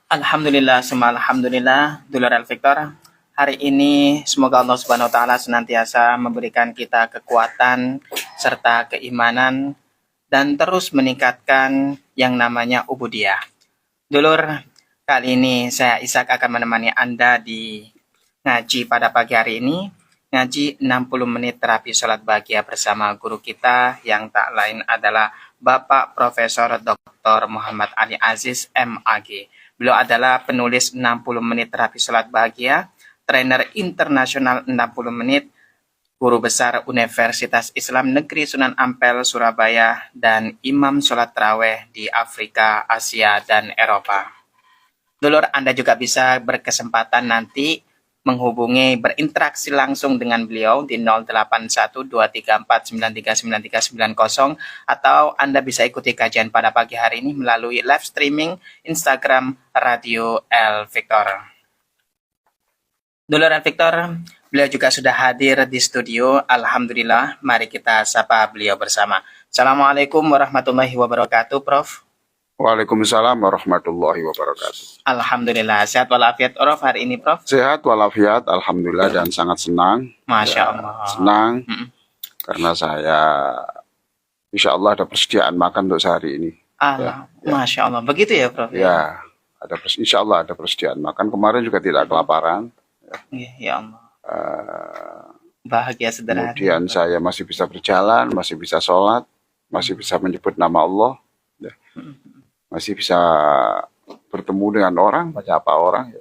Alhamdulillah, semua alhamdulillah, Dulur Al-Victor. Hari ini semoga Allah Subhanahu wa taala senantiasa memberikan kita kekuatan serta keimanan dan terus meningkatkan yang namanya ubudiyah. Dulur, kali ini saya Ishak akan menemani Anda di ngaji pada pagi hari ini. Ngaji 60 menit terapi sholat bahagia bersama guru kita yang tak lain adalah Bapak Profesor Dr. Muhammad Ali Aziz MAG. Beliau adalah penulis 60 menit terapi sholat bahagia, trainer internasional 60 menit, guru besar Universitas Islam Negeri Sunan Ampel, Surabaya, dan imam sholat taraweh di Afrika, Asia, dan Eropa. Dulur, Anda juga bisa berkesempatan nanti menghubungi, berinteraksi langsung dengan beliau di 081234939390, atau Anda bisa ikuti kajian pada pagi hari ini melalui live streaming Instagram Radio El Victor. Dulur El Victor, beliau juga sudah hadir di studio. Alhamdulillah, mari kita sapa beliau bersama. Assalamualaikum warahmatullahi wabarakatuh, Prof. Waalaikumsalam warahmatullahi wabarakatuh. Alhamdulillah, sehat walafiat, Prof, hari ini, Prof? Sehat walafiat, alhamdulillah, dan sangat senang. Masya Allah. Senang karena saya insya Allah ada persediaan makan untuk sehari ini. Masya Allah, begitu ya, Prof? Ya, insya Allah ada persediaan makan. Kemarin juga tidak kelaparan. Ya Allah. Bahagia sederhana. Kemudian saya masih bisa berjalan, masih bisa sholat, masih bisa menyebut nama Allah. Masih bisa bertemu dengan orang, siapa orang.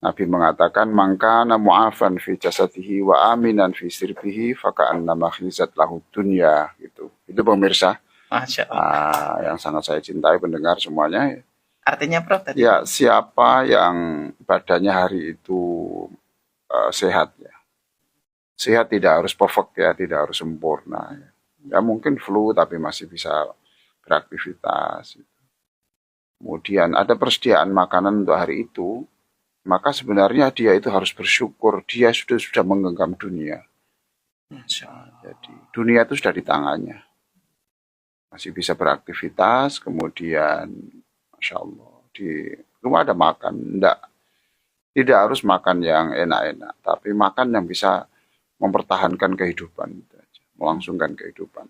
Nabi mengatakan, "Mangkana mu'afan fi jasadihi wa aminan fi sirbihi, faka'annama khizat lahu dunya." Gitu. Itu pemirsa. Masya Allah. Yang sangat saya cintai pendengar semuanya. Artinya, Prof, tadi? Ya, siapa yang badannya hari itu sehat ya. Sehat tidak harus perfect ya, tidak harus sempurna. Ya mungkin flu tapi masih bisa beraktivitas. Kemudian ada persediaan makanan untuk hari itu, maka sebenarnya dia itu harus bersyukur, dia sudah menggenggam dunia. Jadi dunia itu sudah di tangannya. Masih bisa beraktivitas, kemudian Masya Allah, di rumah ada makan. Tidak harus makan yang enak-enak, tapi makan yang bisa mempertahankan kehidupan, melangsungkan kehidupan.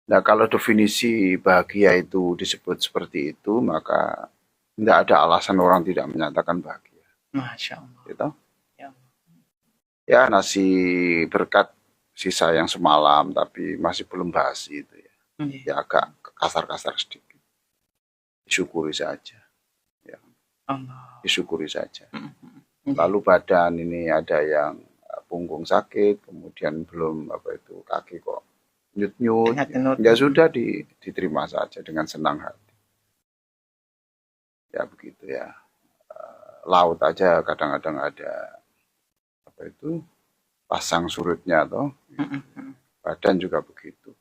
Nah, kalau definisi bahagia itu disebut seperti itu, maka tidak ada alasan orang tidak menyatakan bahagia. Masya Allah. Gitu? Ya, nasi berkat sisa yang semalam, tapi masih belum basi itu ya. Ya agak kasar-kasar sedikit. Disyukuri saja. Ya. Disyukuri saja. Lalu badan ini ada yang punggung sakit, kemudian belum kaki kok nyut-nyut, ya sudah diterima saja dengan senang hati. Ya begitu ya. Laut aja kadang-kadang ada pasang surutnya toh. Badan juga begitu.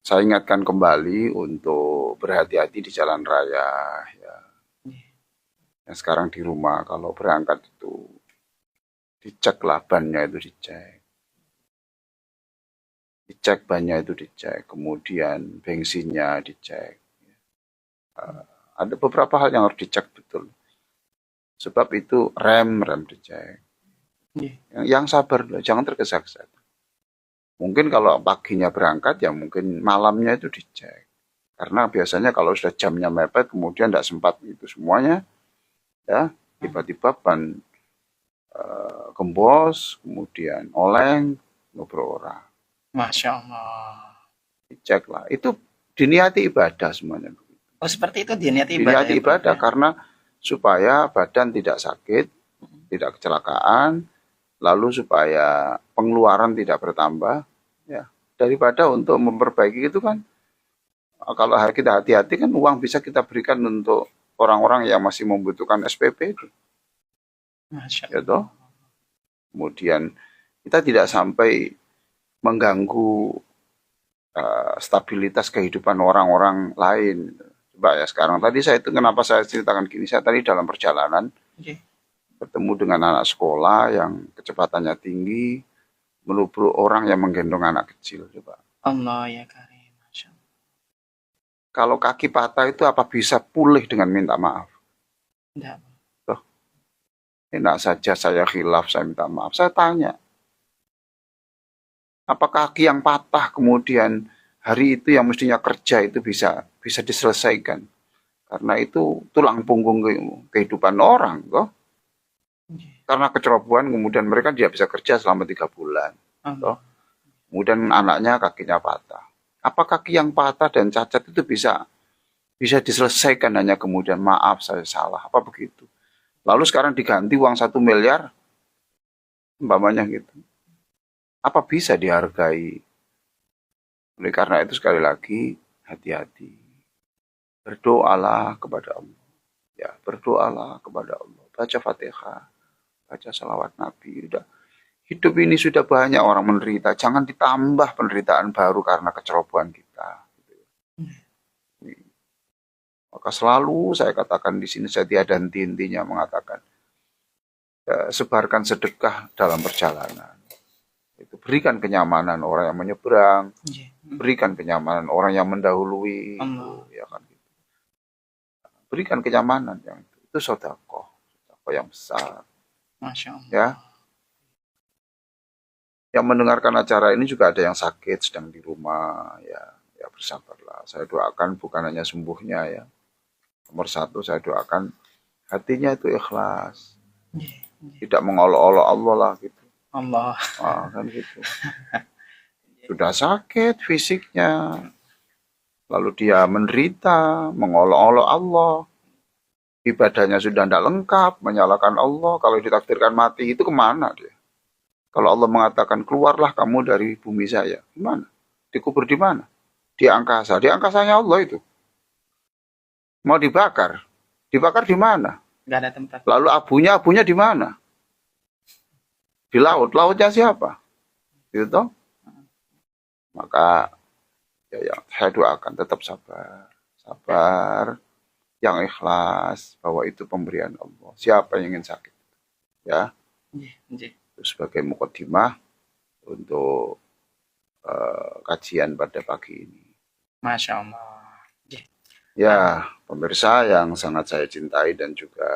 Saya ingatkan kembali untuk berhati-hati di jalan raya ya. Yang sekarang di rumah kalau berangkat itu dicek lah bannya itu dicek bannya itu dicek, kemudian bensinnya dicek. Ada beberapa hal yang harus dicek betul. Sebab itu rem dicek. Yang sabar, jangan tergesa-gesa. Mungkin kalau paginya berangkat ya mungkin malamnya itu dicek. Karena biasanya kalau sudah jamnya mepet kemudian tidak sempat itu semuanya, ya tiba-tiba ban gembos, kemudian oleng, ngobrol orang. Masya Allah. Dicek lah. Itu diniati ibadah semuanya. Oh, seperti itu diniati ibadah. Diniati ibadah karena supaya badan tidak sakit, tidak kecelakaan, lalu supaya pengeluaran tidak bertambah. Ya, daripada untuk memperbaiki itu kan, kalau kita hati-hati kan uang bisa kita berikan untuk orang-orang yang masih membutuhkan SPP itu. Ya toh? Kemudian kita tidak sampai mengganggu stabilitas kehidupan orang-orang lain. Coba ya sekarang tadi saya itu kenapa saya ceritakan gini, saya tadi dalam perjalanan bertemu dengan anak sekolah yang kecepatannya tinggi, melubruk orang yang menggendong anak kecil. Coba. Allah ya karim. Kalau kaki patah itu apa bisa pulih dengan minta maaf? Tidak. Loh, enak saja saya khilaf, saya minta maaf. Saya tanya, apa kaki yang patah kemudian hari itu yang mestinya kerja itu bisa diselesaikan? Karena itu tulang punggung kehidupan orang, toh. Karena kecerobohan kemudian mereka tidak bisa kerja selama 3 bulan. Toh. Kemudian anaknya kakinya patah. Apa kaki yang patah dan cacat itu bisa diselesaikan hanya kemudian maaf saya salah, apa begitu? Lalu sekarang diganti uang 1 miliar, umpamanya gitu. Apa bisa dihargai? Oleh karena itu sekali lagi hati-hati. Berdoalah kepada Allah. Ya, berdoalah kepada Allah. Baca Fatihah, baca salawat Nabi. Udah. Hidup ini sudah banyak orang menderita. Jangan ditambah penderitaan baru karena kecerobohan kita. Maka selalu saya katakan di sini, saya tiada henti-hentinya mengatakan, ya, sebarkan sedekah dalam perjalanan. Itu berikan kenyamanan orang yang menyeberang, berikan kenyamanan orang yang mendahului, ya kan gitu. Berikan kenyamanan yang itu sedekah yang besar. Masya Allah. Ya. Yang mendengarkan acara ini juga ada yang sakit sedang di rumah, ya bersabarlah. Saya doakan bukan hanya sembuhnya ya. Nomor 1 saya doakan hatinya itu ikhlas. Tidak mengolok-olok Allah lah gitu. Allah. Kan gitu. Sudah sakit fisiknya. Lalu dia menderita, mengolok-olok Allah. Ibadahnya sudah tidak lengkap, menyalahkan Allah. Kalau ditakdirkan mati itu kemana dia? Kalau Allah mengatakan keluarlah kamu dari bumi saya, gimana? Dikubur di mana? Di angkasa. Di angkasanya Allah itu. Mau dibakar. Dibakar di mana? Gak ada tempat. Lalu abunya di mana? Di laut. Lautnya siapa? Gitu. Maka ya saya doakan tetap sabar. Sabar. Yang ikhlas bahwa itu pemberian Allah. Siapa yang ingin sakit? Ya. Sebagai mukadimah untuk kajian pada pagi ini. Masya Allah. Ya, pemirsa yang sangat saya cintai dan juga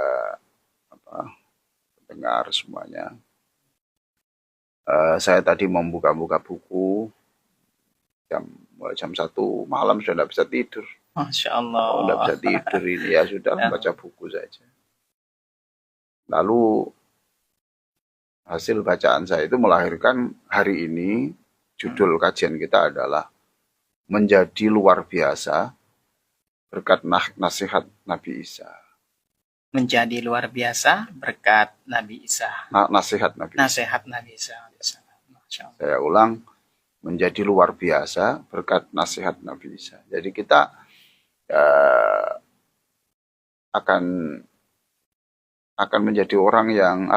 pendengar semuanya. Saya tadi membuka-buka buku mulai jam 1 malam sudah tidak bisa tidur. Masya Allah. Tidak bisa tidur ini ya sudah baca buku saja. Lalu hasil bacaan saya itu melahirkan hari ini judul kajian kita adalah menjadi luar biasa berkat nasihat Nabi Isa. Menjadi luar biasa berkat Nabi Isa. Nasihat Nabi Isa. Nasihat Nabi Isa. Saya ulang, menjadi luar biasa berkat nasihat Nabi Isa. Jadi kita akan menjadi orang yang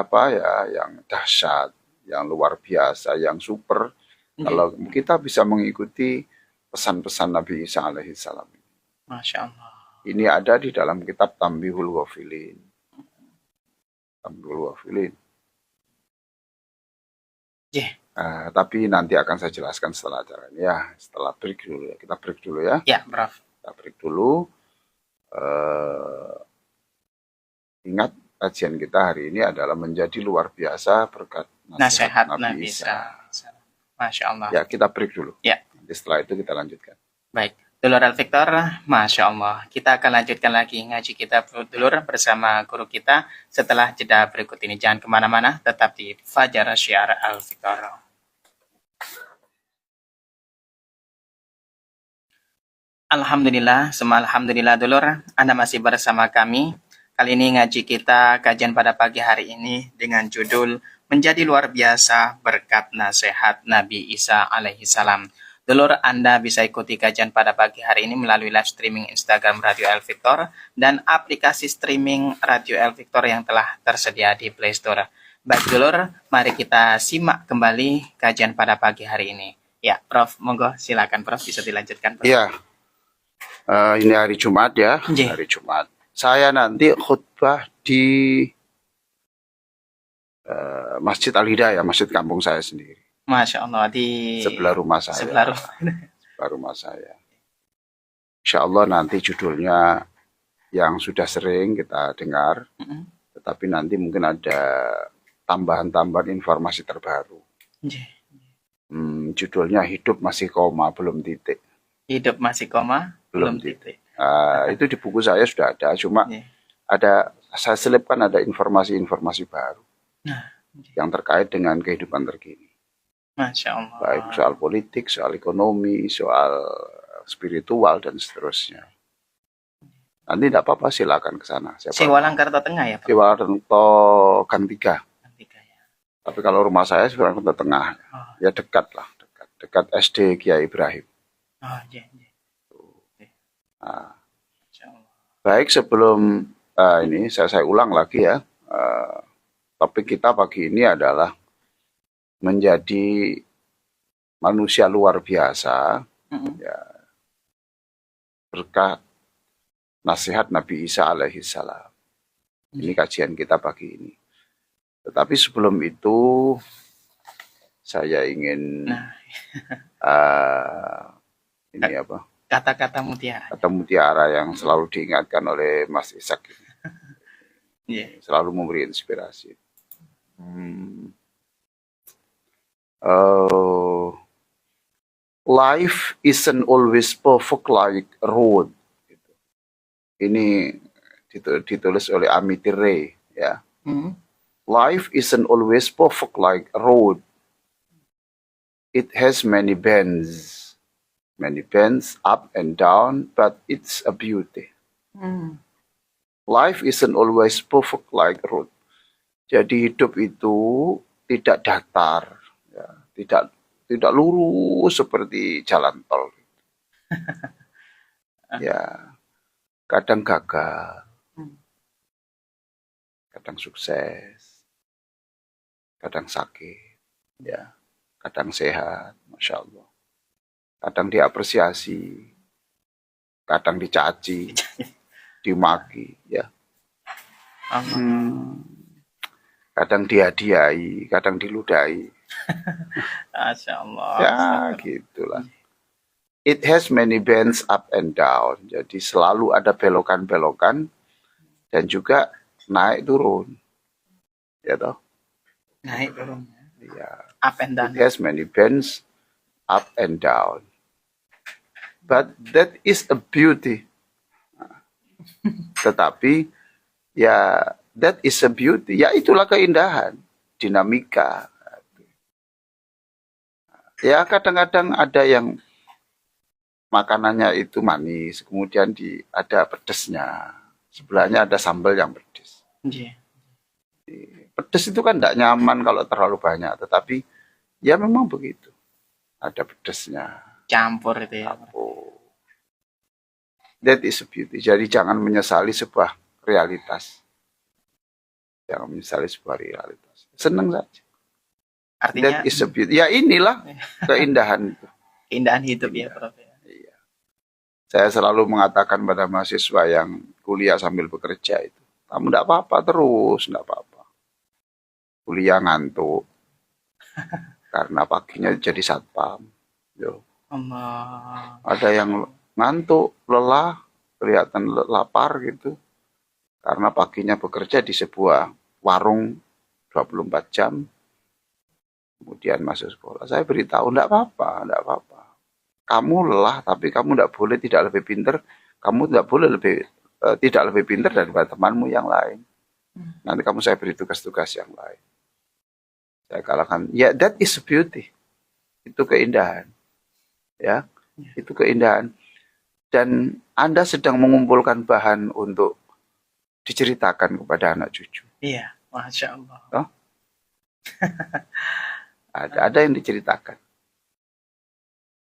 yang dahsyat, yang luar biasa, yang super. Kalau kita bisa mengikuti pesan-pesan Nabi Isa alaihissalam. Masya Allah. Ini ada di dalam kitab Tambihul Ghafilin. Tambihul Ghafilin. Tapi nanti akan saya jelaskan setelah acara ini ya. Setelah break dulu ya. Kita break dulu ya. Ya, Prof. Kita break dulu. Ingat kajian kita hari ini adalah menjadi luar biasa berkat nasihat Nabi Isa. Masya Allah. Ya, kita break dulu. Ya. Nanti setelah itu kita lanjutkan. Baik. Dulur Al-Fiktor, Masya Allah. Kita akan lanjutkan lagi ngaji kita dulur bersama guru kita setelah jeda berikut ini. Jangan kemana-mana, tetap di Fajar Syiar Al-Fiktor. Alhamdulillah, semua alhamdulillah dulur. Anda masih bersama kami. Kali ini ngaji kita kajian pada pagi hari ini dengan judul Menjadi Luar Biasa Berkat Nasihat Nabi Isa alaihissalam. Dulur, Anda bisa ikuti kajian pada pagi hari ini melalui live streaming Instagram Radio El Victor dan aplikasi streaming Radio El Victor yang telah tersedia di Play Store. Baik dulur, mari kita simak kembali kajian pada pagi hari ini. Ya, Prof, monggo silakan Prof, bisa dilanjutkan. Prof. Iya, ini hari Jumat ya, hari Jumat. Saya nanti khutbah di Masjid Al-Hidayah, masjid kampung saya sendiri. Masya Allah, di sebelah rumah saya. Sebelah rumah saya. Insya Allah nanti judulnya yang sudah sering kita dengar, tetapi nanti mungkin ada tambahan-tambahan informasi terbaru. Nggih. Judulnya Hidup Masih Koma Belum Titik. Hidup masih koma, belum titik. Itu di buku saya sudah ada, cuma Nggih. saya selipkan ada informasi-informasi baru Nah, yang terkait dengan kehidupan terkini. Masya Allah. Baik soal politik, soal ekonomi, soal spiritual, dan seterusnya. Nanti tidak apa-apa, silakan ke sana. Siwalan Karta Tengah ya Pak? Siwalarento Gang 3. Tiga ya. Tapi kalau rumah saya Siwalarento Tengah. Oh, Ya dekat lah, dekat SD Kiai Ibrahim. oh iya, iya. Nah, Masya Allah. baik, sebelum ini saya ulang lagi ya. Topik kita pagi ini adalah menjadi manusia luar biasa, ya, berkat nasihat Nabi Isa alaihissalam. Ini kajian kita pagi ini. Tetapi sebelum itu saya ingin ini apa? Kata-kata mutiara. Kata mutiara yang selalu diingatkan oleh Mas Ishak. Yeah. Selalu memberi inspirasi. Life isn't always perfect like a road. Ini ditulis oleh Amity Ray, ya. Life isn't always perfect like a road. It has many bends up and down, but it's a beauty. Life isn't always perfect like a road. Jadi hidup itu tidak datar, ya, tidak lurus seperti jalan tol. Ya, kadang gagal, kadang sukses, kadang sakit, ya, kadang sehat, masya Allah. Kadang diapresiasi, kadang dicaci, dimaki, ya. Kadang dihadiahi, kadang diludahi. Masya Allah. Ya, gitulah. It has many bends up and down. Jadi selalu ada belokan-belokan dan juga naik turun. Ya toh? Naik turun. Ya. Up and down. It has many bends up and down. But that is a beauty. Tetapi ya, that is a beauty. Ya, itulah keindahan, dinamika. Ya, kadang-kadang ada yang makanannya itu manis, kemudian ada pedesnya. Sebelahnya ada sambal yang pedes. Yeah. Pedes itu kan tidak nyaman kalau terlalu banyak, tetapi ya memang begitu. Ada pedesnya. Campur itu ya. That is a beauty. Jadi jangan menyesali sebuah realitas. Jangan menyesali sebuah realitas. Senang saja. Artinya that is a beauty. Ya inilah keindahan itu. Keindahan hidup ya Prof. Iya. Saya selalu mengatakan pada mahasiswa yang kuliah sambil bekerja itu, kamu tidak apa-apa terus, tidak apa-apa. Kuliah ngantuk. Karena paginya jadi satpam. Yo. Allah. Ada yang ngantuk, lelah, kelihatan lapar gitu. Karena paginya bekerja di sebuah warung 24 jam. Kemudian masuk sekolah. Saya beritahu, enggak apa-apa. Kamu lelah, tapi kamu tidak lebih pintar. Kamu tidak lebih pintar daripada temanmu yang lain. Nanti saya beri tugas-tugas yang lain. Saya katakan, ya, that is beauty. Itu keindahan. Ya, itu keindahan. Dan Anda sedang mengumpulkan bahan untuk diceritakan kepada anak cucu. Iya, Masya Allah. Oh? ada yang diceritakan.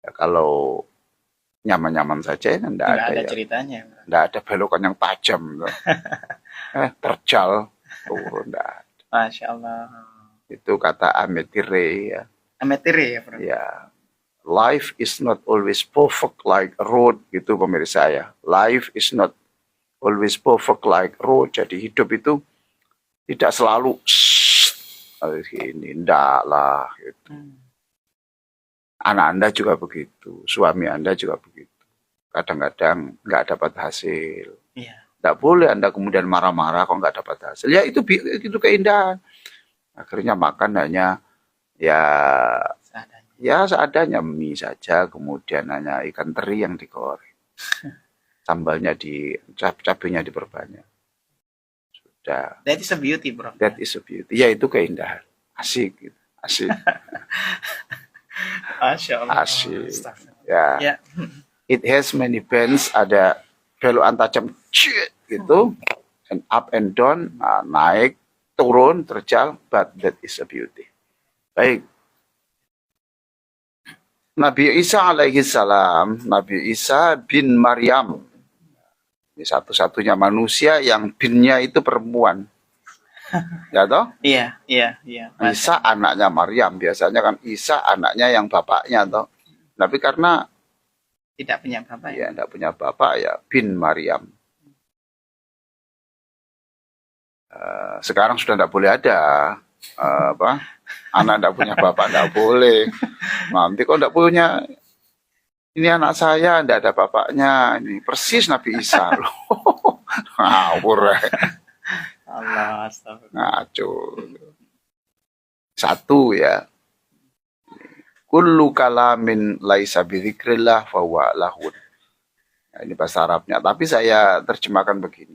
Ya, kalau nyaman-nyaman saja, tidak ada ceritanya. Tidak ada belokan yang tajam. Terjal. Tidak ada. Masya Allah. Itu kata Amity Ray. Ya. Amity Ray ya, Bro? Ya. Life is not always perfect like a road, gitu pemirsa ya. Life is not always perfect like a road. Jadi hidup itu tidak selalu ini, enggak lah. Gitu. Anak Anda juga begitu, suami Anda juga begitu. kadang-kadang nggak dapat hasil. Iya. Nggak boleh Anda kemudian marah-marah kok nggak dapat hasil. Ya itu keindahan. Akhirnya makan hanya ya seadanya mie saja, kemudian hanya ikan teri yang digoreng. Sambalnya cabenya diperbanyak. Sudah. That is a beauty, bro. That is a beauty. Ya itu keindahan. Asik gitu. Asik. Masya Allah. Asik. Astagfirullah. Ya. Ya. It has many bends, ada belokan tajam gitu, and up and down, naik, turun, terjal, but that is a beauty. Baik. Nabi Isa alaihi salam, Nabi Isa bin Maryam. Ini satu-satunya manusia yang binnya itu perempuan. Ya toh? Iya. Isa anaknya Maryam, biasanya kan Isa anaknya yang bapaknya toh. Tapi karena tidak punya bapak ya. tidak punya bapak ya bin Maryam. Sekarang sudah tidak boleh ada anak tidak punya bapak, tidak boleh. Nanti kok tidak punya, ini anak saya tidak ada bapaknya, ini persis Nabi Isa loh. Ngawur. Allah, astagfirullah. Ngaco. Satu ya. Kullu kalamin laisa bidzikrillah fahuwa lahun. Nah, ini bahasa Arabnya, tapi saya terjemahkan begini.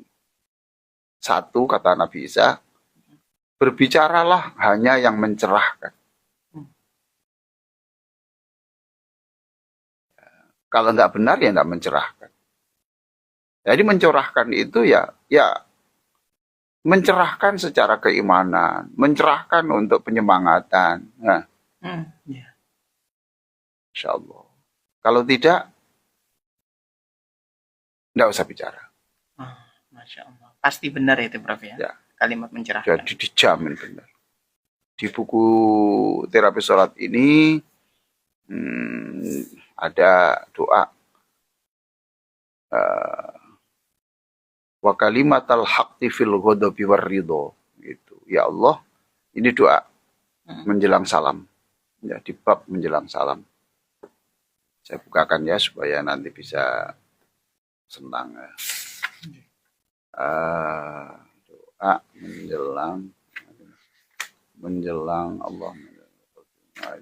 Satu, kata Nabi Isa, berbicaralah hanya yang mencerahkan. Kalau nggak benar ya nggak mencerahkan. Jadi mencerahkan itu ya mencerahkan secara keimanan, mencerahkan untuk penyemangatan. Nah, Ya. Insya Allah. Kalau tidak usah bicara. Masya Allah. Pasti benar itu, Prof ya. Ya. Kalimat mencerahkan. Jadi dijamin benar. Di buku terapi sholat ini ada doa wa kalimatal haqqi fil ghadabi war ridho. Gitu. Ya Allah, ini doa menjelang salam. Ya, di bab menjelang salam. Saya bukakan ya supaya nanti bisa senang. Doa menjelang Allah. Nah,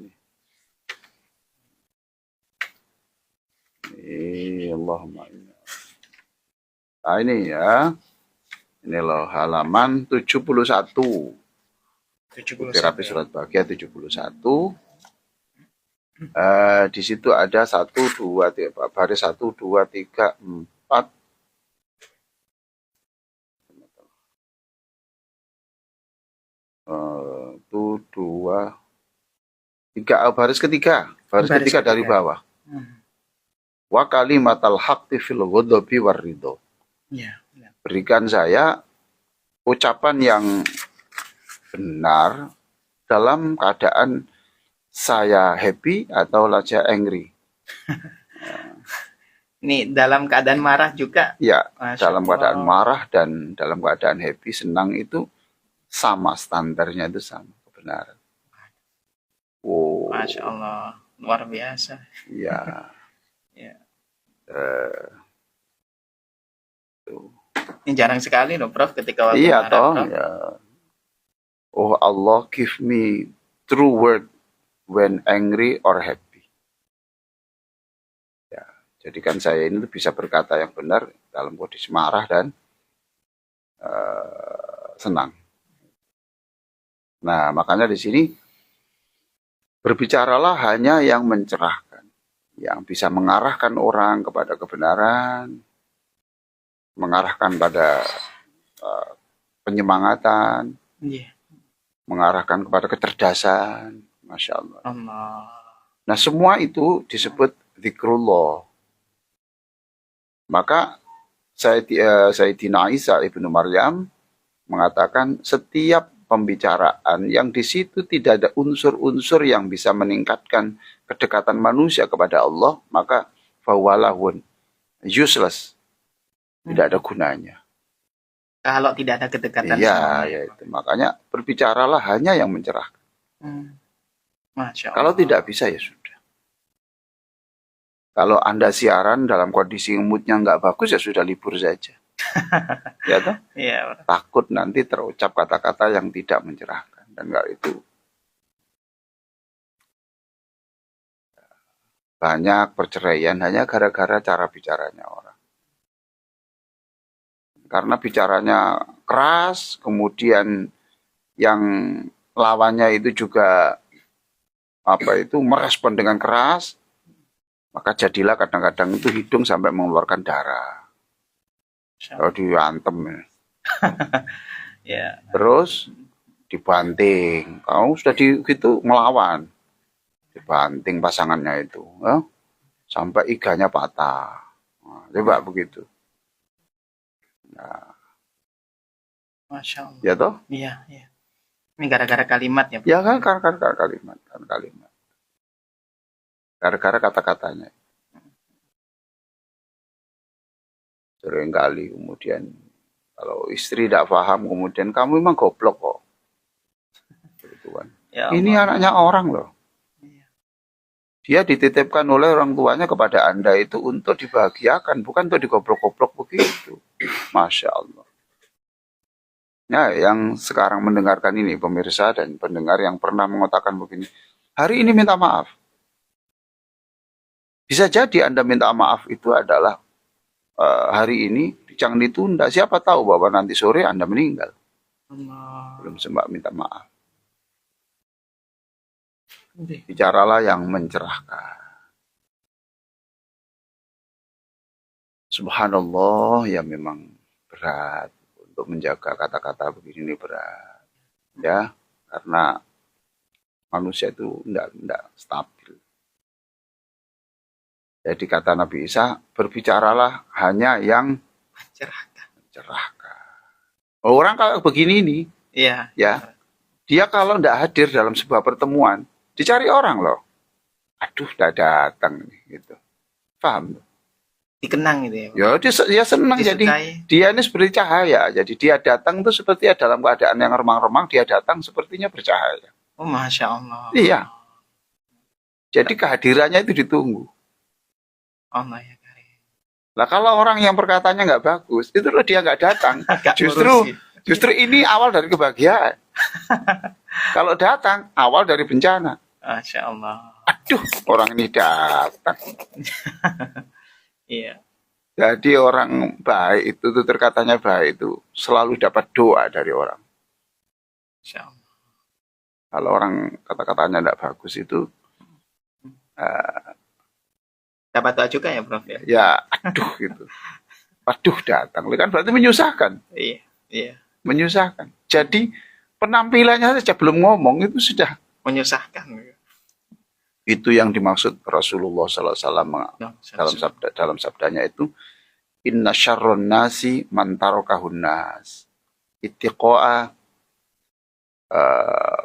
ini Allahumma inna. Nah, ini ya. Ini loh halaman 71. Terapi surat bahagia 71. Di situ ada 1, 2, 3, baris 1, 2, 3, 4. 1, 2, 3, baris ketiga. Baris ketiga dari bawah. Wa kalimatal haqqi fil ghadabi war ridho. Ya. Berikan saya ucapan yang benar dalam keadaan saya happy atau saja angry. Ini dalam keadaan marah juga. Ya, Masya dalam keadaan Allah. marah dan dalam keadaan happy, senang itu sama, standarnya itu sama, kebenaran. Oh, Masya Allah, luar biasa. ya. Ya. Tuh. Ini jarang sekali loh, Prof, ketika waktu Iya marah, toh, Prof. ya. Oh Allah, give me true word when angry or happy. Ya, jadikan saya ini bisa berkata yang benar dalam kondisi marah dan senang. Nah, makanya di sini berbicaralah hanya yang mencerahkan, yang bisa mengarahkan orang kepada kebenaran, mengarahkan pada penyemangatan, mengarahkan kepada kecerdasan, Masya Allah. Nah, semua itu disebut zikrullah. Maka Sayyidina Isa ibnu Maryam mengatakan setiap pembicaraan yang di situ tidak ada unsur-unsur yang bisa meningkatkan kedekatan manusia kepada Allah, maka fawalahun useless, tidak ada gunanya. Kalau tidak ada kedekatan. Iya, ya itu. Makanya berbicaralah hanya yang mencerahkan. Masya Allah. Kalau tidak bisa ya sudah. Kalau Anda siaran dalam kondisi moodnya nggak bagus, ya sudah libur saja. Ya toh? Iya, Prof. Takut nanti terucap kata-kata yang tidak mencerahkan. Dan nggak itu. Banyak perceraian hanya gara-gara cara bicaranya orang. Karena bicaranya keras, kemudian yang lawannya itu juga merespon dengan keras, maka jadilah kadang-kadang itu hidung sampai mengeluarkan darah. Kalau diantem, Ya, terus dibanting. Kalau sudah gitu melawan, dibanting pasangannya itu, sampai iganya patah. Nah, coba begitu. Nah, Masya Allah. ya toh? Iya, iya. Ini gara-gara kalimat ya, Prof. Ya kan kalimat. Gara-gara kata-katanya. Seringkali kemudian kalau istri tidak paham, kemudian kamu memang goblok kok. Gitu kan. Ya Ini Allah. anaknya orang loh. Iya. Dia dititipkan oleh orang tuanya kepada Anda itu untuk dibahagiakan, bukan untuk digoblok-goblok begitu. Masya Allah. Ya, yang sekarang mendengarkan ini, pemirsa dan pendengar yang pernah mengatakan begini, hari ini minta maaf. Bisa jadi Anda minta maaf itu adalah hari ini, jangan ditunda. Siapa tahu bahwa nanti sore Anda meninggal. Allah. Belum sempat minta maaf. Bicaralah yang mencerahkan. Subhanallah, ya memang berat. Untuk menjaga kata-kata begini ini berat. Ya, karena manusia itu tidak stabil. Jadi kata Nabi Isa, berbicaralah hanya yang mencerahkan. Orang kalau begini ini, Iya. ya, dia kalau tidak hadir dalam sebuah pertemuan, dicari orang loh. Aduh, tidak datang gitu. Paham? Dikenang gitu ya, Prof. Ya, dia senang. Jadi Disukai. dia ini seperti cahaya. Jadi dia datang itu seperti dalam keadaan yang remang-remang, dia datang sepertinya bercahaya. Oh, Masya Allah. Iya. Jadi kehadirannya itu ditunggu. Allah ya karim. Nah, kalau orang yang perkataannya nggak bagus, itu loh dia nggak datang. Nggak ngurusin. Justru ini awal dari kebahagiaan. Kalau datang, awal dari bencana. Masya Allah. Aduh, orang ini datang. Iya. Jadi orang baik itu terkatanya baik itu selalu dapat doa dari orang. Masya Allah. Kalau orang kata-katanya tidak bagus itu, Dapat doa juga ya, Prof ya? ya aduh gitu. Aduh datang, kan berarti menyusahkan. Iya. Iya. Menyusahkan. Jadi penampilannya saja belum ngomong itu sudah. Menyusahkan. Itu yang dimaksud Rasulullah SAW dalam sabdanya itu, Inna syarrun nasi man tarakahun nas ittiqa'a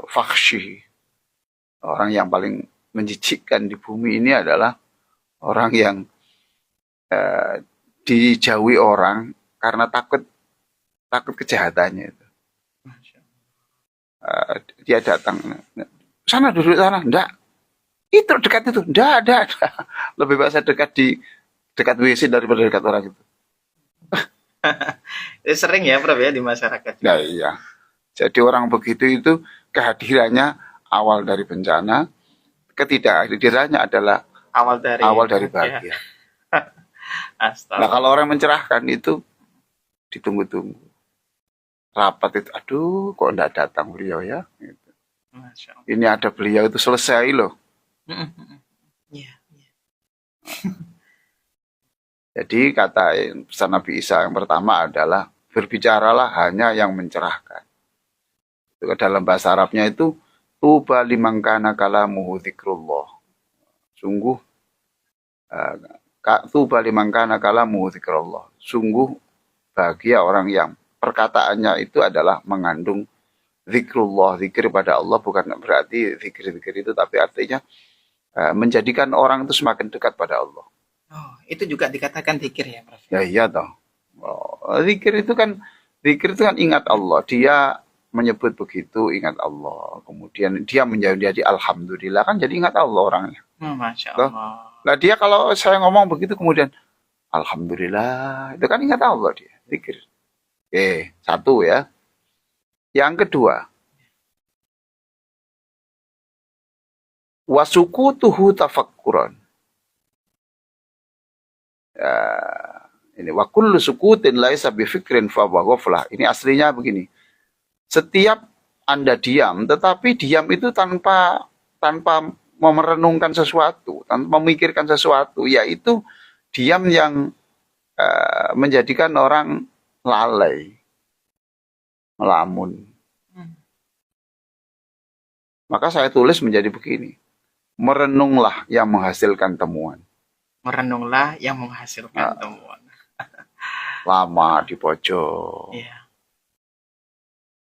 fakhshihi. Orang yang paling menjijikkan di bumi ini adalah orang yang dijauhi orang karena takut kejahatannya itu. Dia datang, sana duduk sana, enggak. Itu dekat itu, enggak ada. Lebih baik saya dekat WC daripada dekat orang itu. Sering ya, Prof ya, di masyarakat. Ya iya. Jadi orang begitu itu kehadirannya awal dari bencana, ketidakhadirannya adalah awal dari bahagia. Nah, kalau orang mencerahkan itu ditunggu-tunggu. Rapat itu, aduh kok enggak datang beliau ya. Gitu. Ini ada beliau itu selesai loh. Iya. Jadi kata pesan Nabi Isa yang pertama adalah berbicaralah hanya yang mencerahkan. Itu dalam bahasa Arabnya itu tuba liman kana kalamuhu dzikrullah. Sungguh tuba liman kana kalamuhu dzikrullah. Sungguh bahagia orang yang perkataannya itu adalah mengandung zikrullah. Zikir pada Allah bukan berarti zikir-zikir itu, tapi artinya menjadikan orang itu semakin dekat pada Allah. Oh, itu juga dikatakan zikir ya, Prof? Ya iya toh. Zikir itu kan ingat Allah. Dia menyebut begitu, ingat Allah. Kemudian dia menjadi alhamdulillah, kan jadi ingat Allah orangnya. Masya Loh, Allah. lah dia kalau saya ngomong begitu kemudian alhamdulillah, itu kan ingat Allah dia, zikir. Oke, satu ya. Yang kedua, wasukutuhu tafakkuran. Ya, ini wa kullu sukutin laisa bi fikrin fa huwa ghaflah. Ini aslinya begini. Setiap Anda diam, tetapi diam itu tanpa merenungkan sesuatu, tanpa memikirkan sesuatu, yaitu diam yang menjadikan orang lalai, melamun. Maka saya tulis menjadi begini. Merenunglah yang menghasilkan temuan. Merenunglah yang menghasilkan temuan. Lama di pojok. Iya.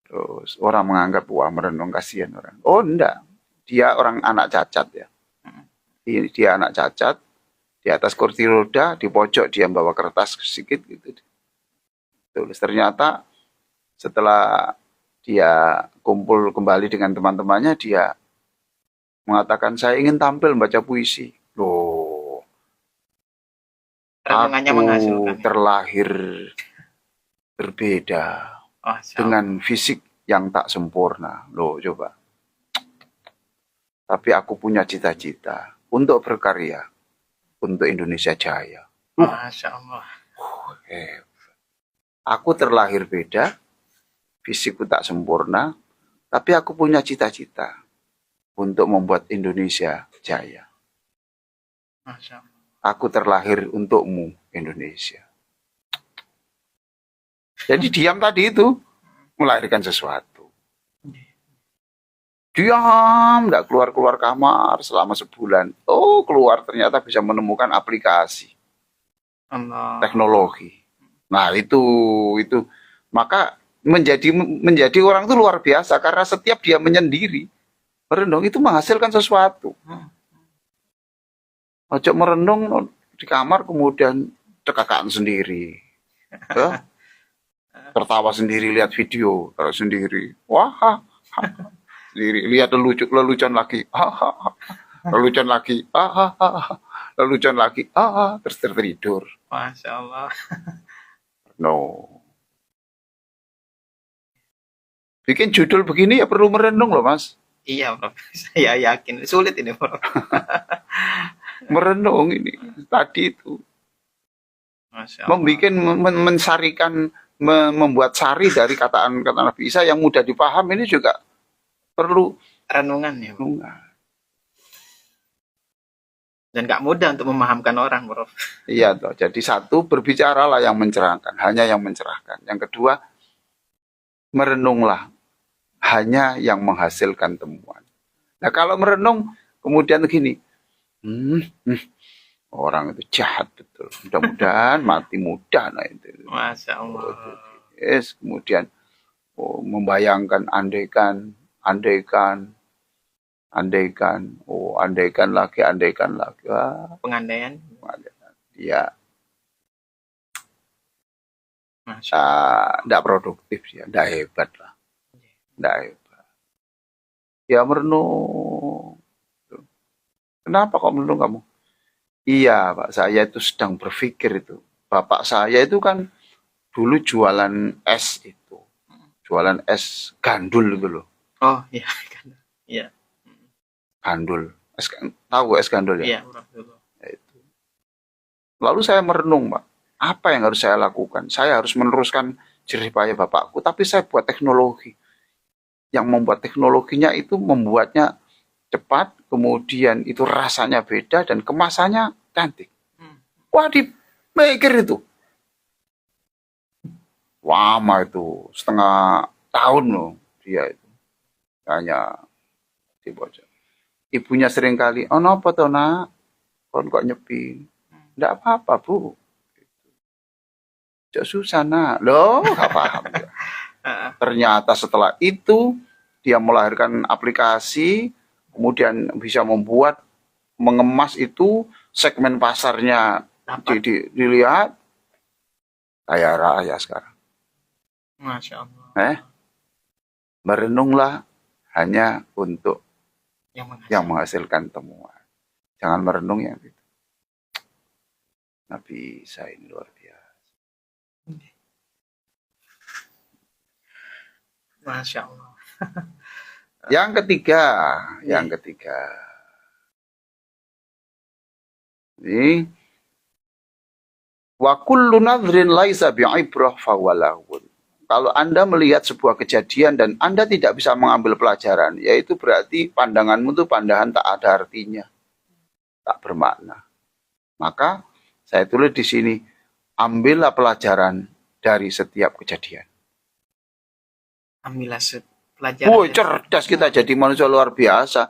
Terus orang menganggap, wah merenung kasihan orang. Oh enggak, dia orang anak cacat ya. Dia anak cacat, di atas kursi roda, di pojok dia bawa kertas sedikit gitu. Tulis. Ternyata setelah dia kumpul kembali dengan teman-temannya, dia mengatakan, saya ingin tampil membaca puisi. Loh, Renungannya aku menghasilkan. terlahir berbeda dengan fisik yang tak sempurna. Loh, coba. Tapi aku punya cita-cita untuk berkarya untuk Indonesia Jaya. Masya Allah. Aku terlahir beda, fisikku tak sempurna, tapi aku punya cita-cita untuk membuat Indonesia jaya. Masya Allah. Aku terlahir untukmu, Indonesia. Jadi diam tadi itu melahirkan sesuatu. Diam, tidak keluar-keluar kamar selama sebulan. Oh, keluar ternyata bisa menemukan aplikasi Allah. teknologi. Nah, itu maka menjadi orang itu luar biasa karena setiap dia menyendiri, merenung itu menghasilkan sesuatu. Ojo merenung di kamar kemudian cekakaan sendiri. Ya? Tertawa sendiri, lihat video kalau sendiri. Wah, sendiri lihat lelucon lagi. Lelucon lagi. Lelucon lagi. Terus tertidur. Masya Allah. No. Bikin judul begini ya perlu merenung loh, Mas. Iya, Prof. Saya yakin sulit ini, Prof. Merenung ini tadi itu. Masya Allah. Mensarikan, membuat sari dari kata Nabi Isa yang mudah dipaham ini juga perlu renungan ya, Prof. renungan. Dan gak mudah untuk memahamkan orang, Prof. Iya toh. Jadi satu, berbicaralah yang mencerahkan, hanya yang mencerahkan. Yang kedua, merenunglah hanya yang menghasilkan temuan. Nah kalau merenung kemudian begini, orang itu jahat betul. Mudah-mudahan mati muda. Nah itu. Masya Allah. Yes, kemudian membayangkan andaikan, andaikan lagi. Wah, Pengandaian. dia Masya tidak produktif ya, tidak hebat lah. Tidak hebat. Ya merenung. Kenapa kok merenung kamu? Iya Pak, saya itu sedang berpikir itu. Bapak saya itu kan dulu jualan es itu. Jualan es gandul itu loh. Oh iya. Iya. Gandul. Tahu es gandul ya? Iya, Prof. Itu. Lalu saya merenung Pak. Apa yang harus saya lakukan? Saya harus meneruskan jerih payah bapakku. Tapi saya buat teknologi. Yang membuat teknologinya itu membuatnya cepat, kemudian itu rasanya beda dan kemasannya cantik. Wah, dipikir itu. Lama itu, setengah tahun loh dia itu. Hanya di pojok. Ibunya sering kali, oh napa toh nak? Kon kok nyepi? Enggak apa-apa bu. Jok susah nak. Loh, gak paham. Ternyata setelah itu, dia melahirkan aplikasi, kemudian bisa membuat, mengemas itu, segmen pasarnya dilihat, kaya raya sekarang. Masya Allah. Merenunglah hanya untuk yang menghasilkan temuan. Jangan merenung ya. Gitu. Nabi Isa ini luar biasa. Masya Allah. Yang ketiga. Ini wa kullu nadhrin laisa bi'ibrah fawalahun. Kalau Anda melihat sebuah kejadian dan Anda tidak bisa mengambil pelajaran, yaitu berarti pandanganmu itu pandangan tak ada artinya, tak bermakna. Maka saya tulis di sini, ambillah pelajaran dari setiap kejadian. Ambillah pelajaran. Woi, cerdas kita jadi manusia luar biasa.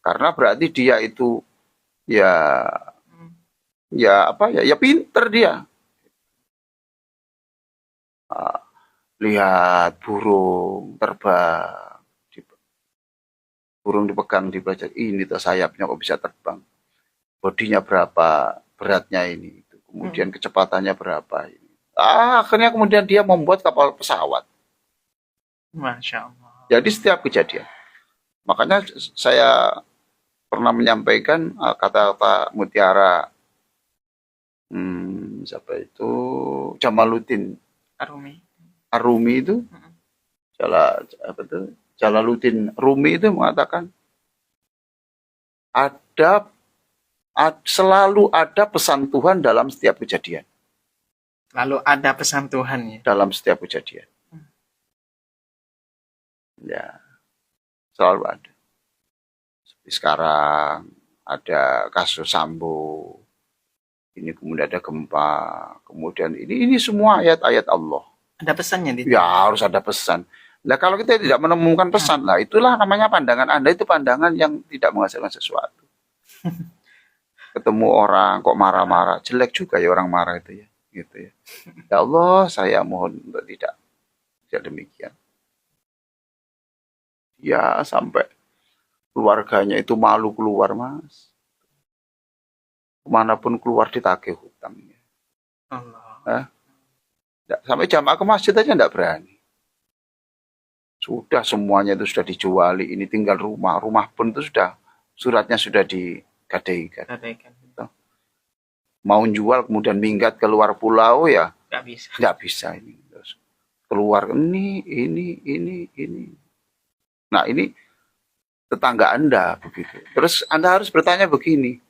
Karena berarti dia itu ya pinter dia. Lihat burung terbang, burung dipegang di belajar, ini tuh sayapnya kok bisa terbang, bodinya berapa, beratnya ini, kemudian kecepatannya berapa ini. Akhirnya kemudian dia membuat kapal pesawat. Masya Allah. Jadi setiap kejadian. Makanya saya pernah menyampaikan kata-kata mutiara siapa itu, Jamaluddin Arumi itu, Jalaluddin Rumi itu mengatakan selalu ada pesan Tuhan dalam setiap kejadian. Lalu ada pesan Tuhan ya. Dalam setiap kejadian. Ya, selalu ada. Seperti sekarang ada kasus Sambo, ini kemudian ada gempa, kemudian ini semua ayat-ayat Allah. Ada pesannya di Ya harus ada pesan. Nah kalau kita tidak menemukan pesan, lah itulah namanya pandangan Anda itu pandangan yang tidak menghasilkan sesuatu. Ketemu orang kok marah-marah, jelek juga ya orang marah itu ya, gitu ya. Ya Allah, saya mohon untuk tidak demikian. Ya sampai keluarganya itu malu keluar, Mas. Kemanapun keluar ditagih hutangnya. Allah. Sampai jamaah ke masjid aja enggak berani. Sudah semuanya itu sudah dijuali, ini tinggal rumah pun itu sudah suratnya sudah digadaikan. Mau jual kemudian minggat keluar pulau ya nggak bisa ini. Terus keluar ini. Nah ini tetangga Anda begitu. Terus Anda harus bertanya begini.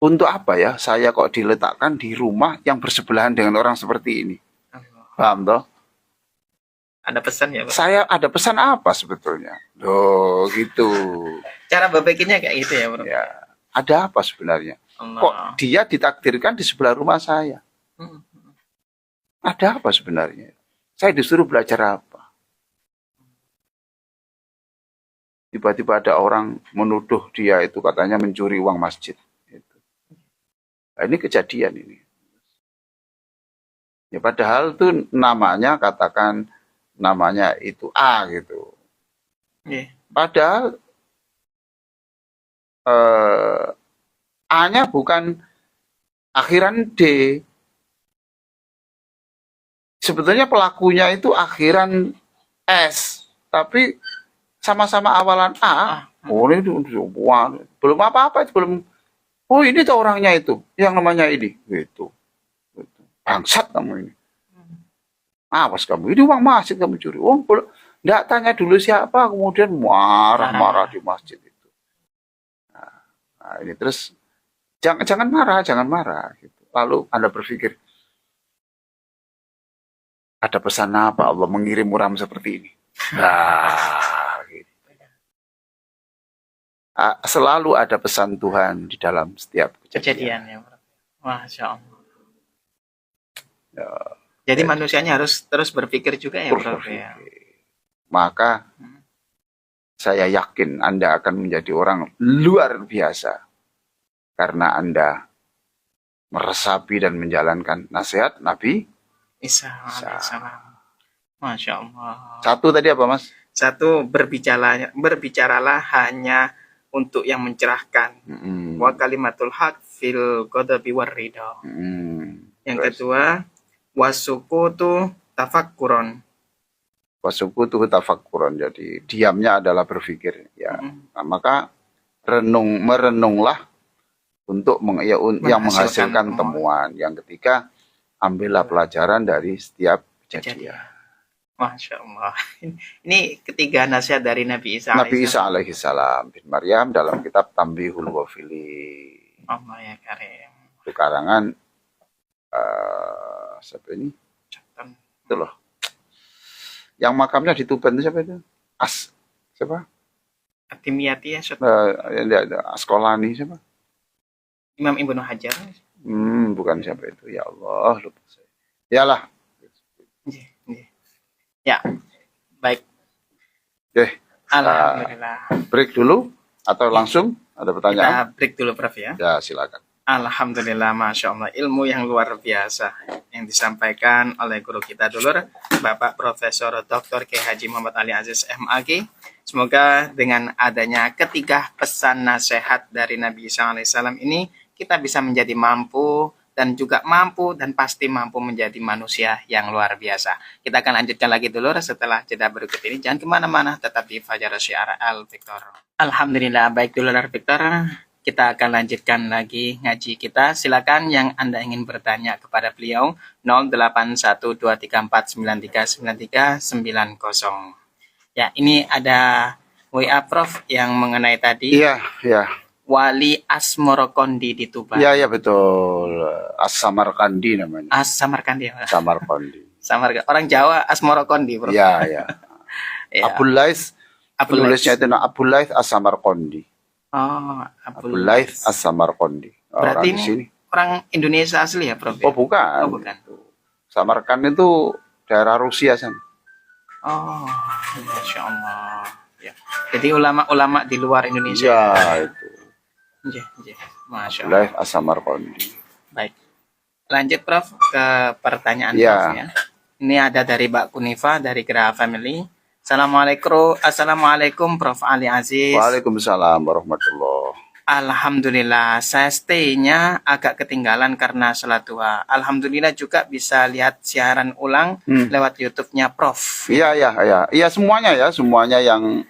Untuk apa ya saya kok diletakkan di rumah yang bersebelahan dengan orang seperti ini? Paham toh? Ada pesan ya Pak? Saya ada pesan apa sebetulnya? Loh gitu. Cara berpikirnya kayak gitu ya Bro? Ya, ada apa sebenarnya? Allah. Kok dia ditakdirkan di sebelah rumah saya? Ada apa sebenarnya? Saya disuruh belajar apa? Tiba-tiba ada orang menuduh dia itu katanya mencuri uang masjid. Nah, ini kejadian ini. Ya padahal tuh namanya katakan namanya itu A gitu. Padahal A-nya bukan akhiran D. Sebetulnya pelakunya itu akhiran S, tapi sama-sama awalan A. Oh ini belum apa-apa itu belum. Oh ini tuh orangnya itu, yang namanya ini, gitu. Bangsat kamu ini. Awas kamu, ini uang masjid kamu curi. Oh, enggak tanya dulu siapa, kemudian marah-marah di masjid itu. Nah, ini terus jangan marah gitu. Lalu Anda berpikir ada pesan apa Allah mengirim orang seperti ini? Nah, gitu. Selalu ada pesan Tuhan di dalam setiap kejadian ya, Masya Allah. Ya, jadi manusianya harus terus berpikir juga ya, Bro. Ya. Maka saya yakin Anda akan menjadi orang luar biasa karena Anda meresapi dan menjalankan nasihat Nabi Isa. Masya Allah. Satu tadi apa Mas? Satu, berbicaralah hanya untuk yang mencerahkan. Wa kalimatul haq fil ghadabi war ridha. Yang kedua, wasukutu tafakkuron. Wasukutu tafakkuron, jadi diamnya adalah berpikir ya. Nah, maka merenunglah untuk yang Menghasilkan menghasilkan temuan. Yang ketiga, ambillah pelajaran dari setiap kejadian. Masya Allah. Ini ketiga nasihat dari Nabi Isa. Nabi Isa alaihissalam bin Maryam dalam kitab Tambihul Wafili. Allah ya karim. Itu karangan siapa ini? Itu loh. Yang makamnya di Tuban itu siapa itu? Siapa? Atimiyati ya, Askolani siapa? Imam Ibnu Hajar. Bukan siapa itu. Ya Allah, lupa saya. Yalah. Ya, baik. Oke. Alhamdulillah. Break dulu atau langsung ada pertanyaan? Kita break dulu, Prof ya. Ya, silakan. Alhamdulillah, Masya Allah. Ilmu yang luar biasa yang disampaikan oleh guru kita dulur, Bapak Profesor Dr. K. Haji Muhammad Ali Aziz MAG. Semoga dengan adanya ketiga pesan nasihat dari Nabi Isa alaihissalam ini, kita bisa menjadi mampu dan juga mampu dan pasti mampu menjadi manusia yang luar biasa. Kita akan lanjutkan lagi dulu setelah jeda berikut ini. Jangan kemana-mana, tetap di Fajar Syiar Al Victor. Alhamdulillah, baik dulu Al Victor. Kita akan lanjutkan lagi ngaji kita. Silakan yang Anda ingin bertanya kepada beliau 081234939390. Ya, ini ada WA Prof yang mengenai tadi. Iya, iya. Wali Asmorokondi di Tuban. Iya betul. As-Samarkandi namanya. As-Samarkandi ya. Samarkandi. Orang Jawa Asmorokondi, Bro. Iya, iya. Ya. Abul Lais. Penulisnya itu Abul Lais As-Samarkandi. Oh, Abul Lais As-Samarkandi. Berarti orang di sini. Orang Indonesia asli ya, Prof? Oh, bukan. Oh, bukan. Samarkand itu daerah Rusia sana. Oh, Masya Allah. Ya. Jadi ulama-ulama di luar Indonesia. Iya, itu. Iya. Masya Allah. Lais As-Samarkandi. Baik. Lanjut Prof ke pertanyaan Ya. Prof ya. Ini ada dari Mbak Kunifa dari Geraha Family. Assalamualaikum Prof Ali Aziz. Waalaikumsalam warahmatullahi. Alhamdulillah, saya stay-nya agak ketinggalan karena sholat duha. Alhamdulillah juga bisa lihat siaran ulang lewat YouTube-nya Prof. Iya, semuanya yang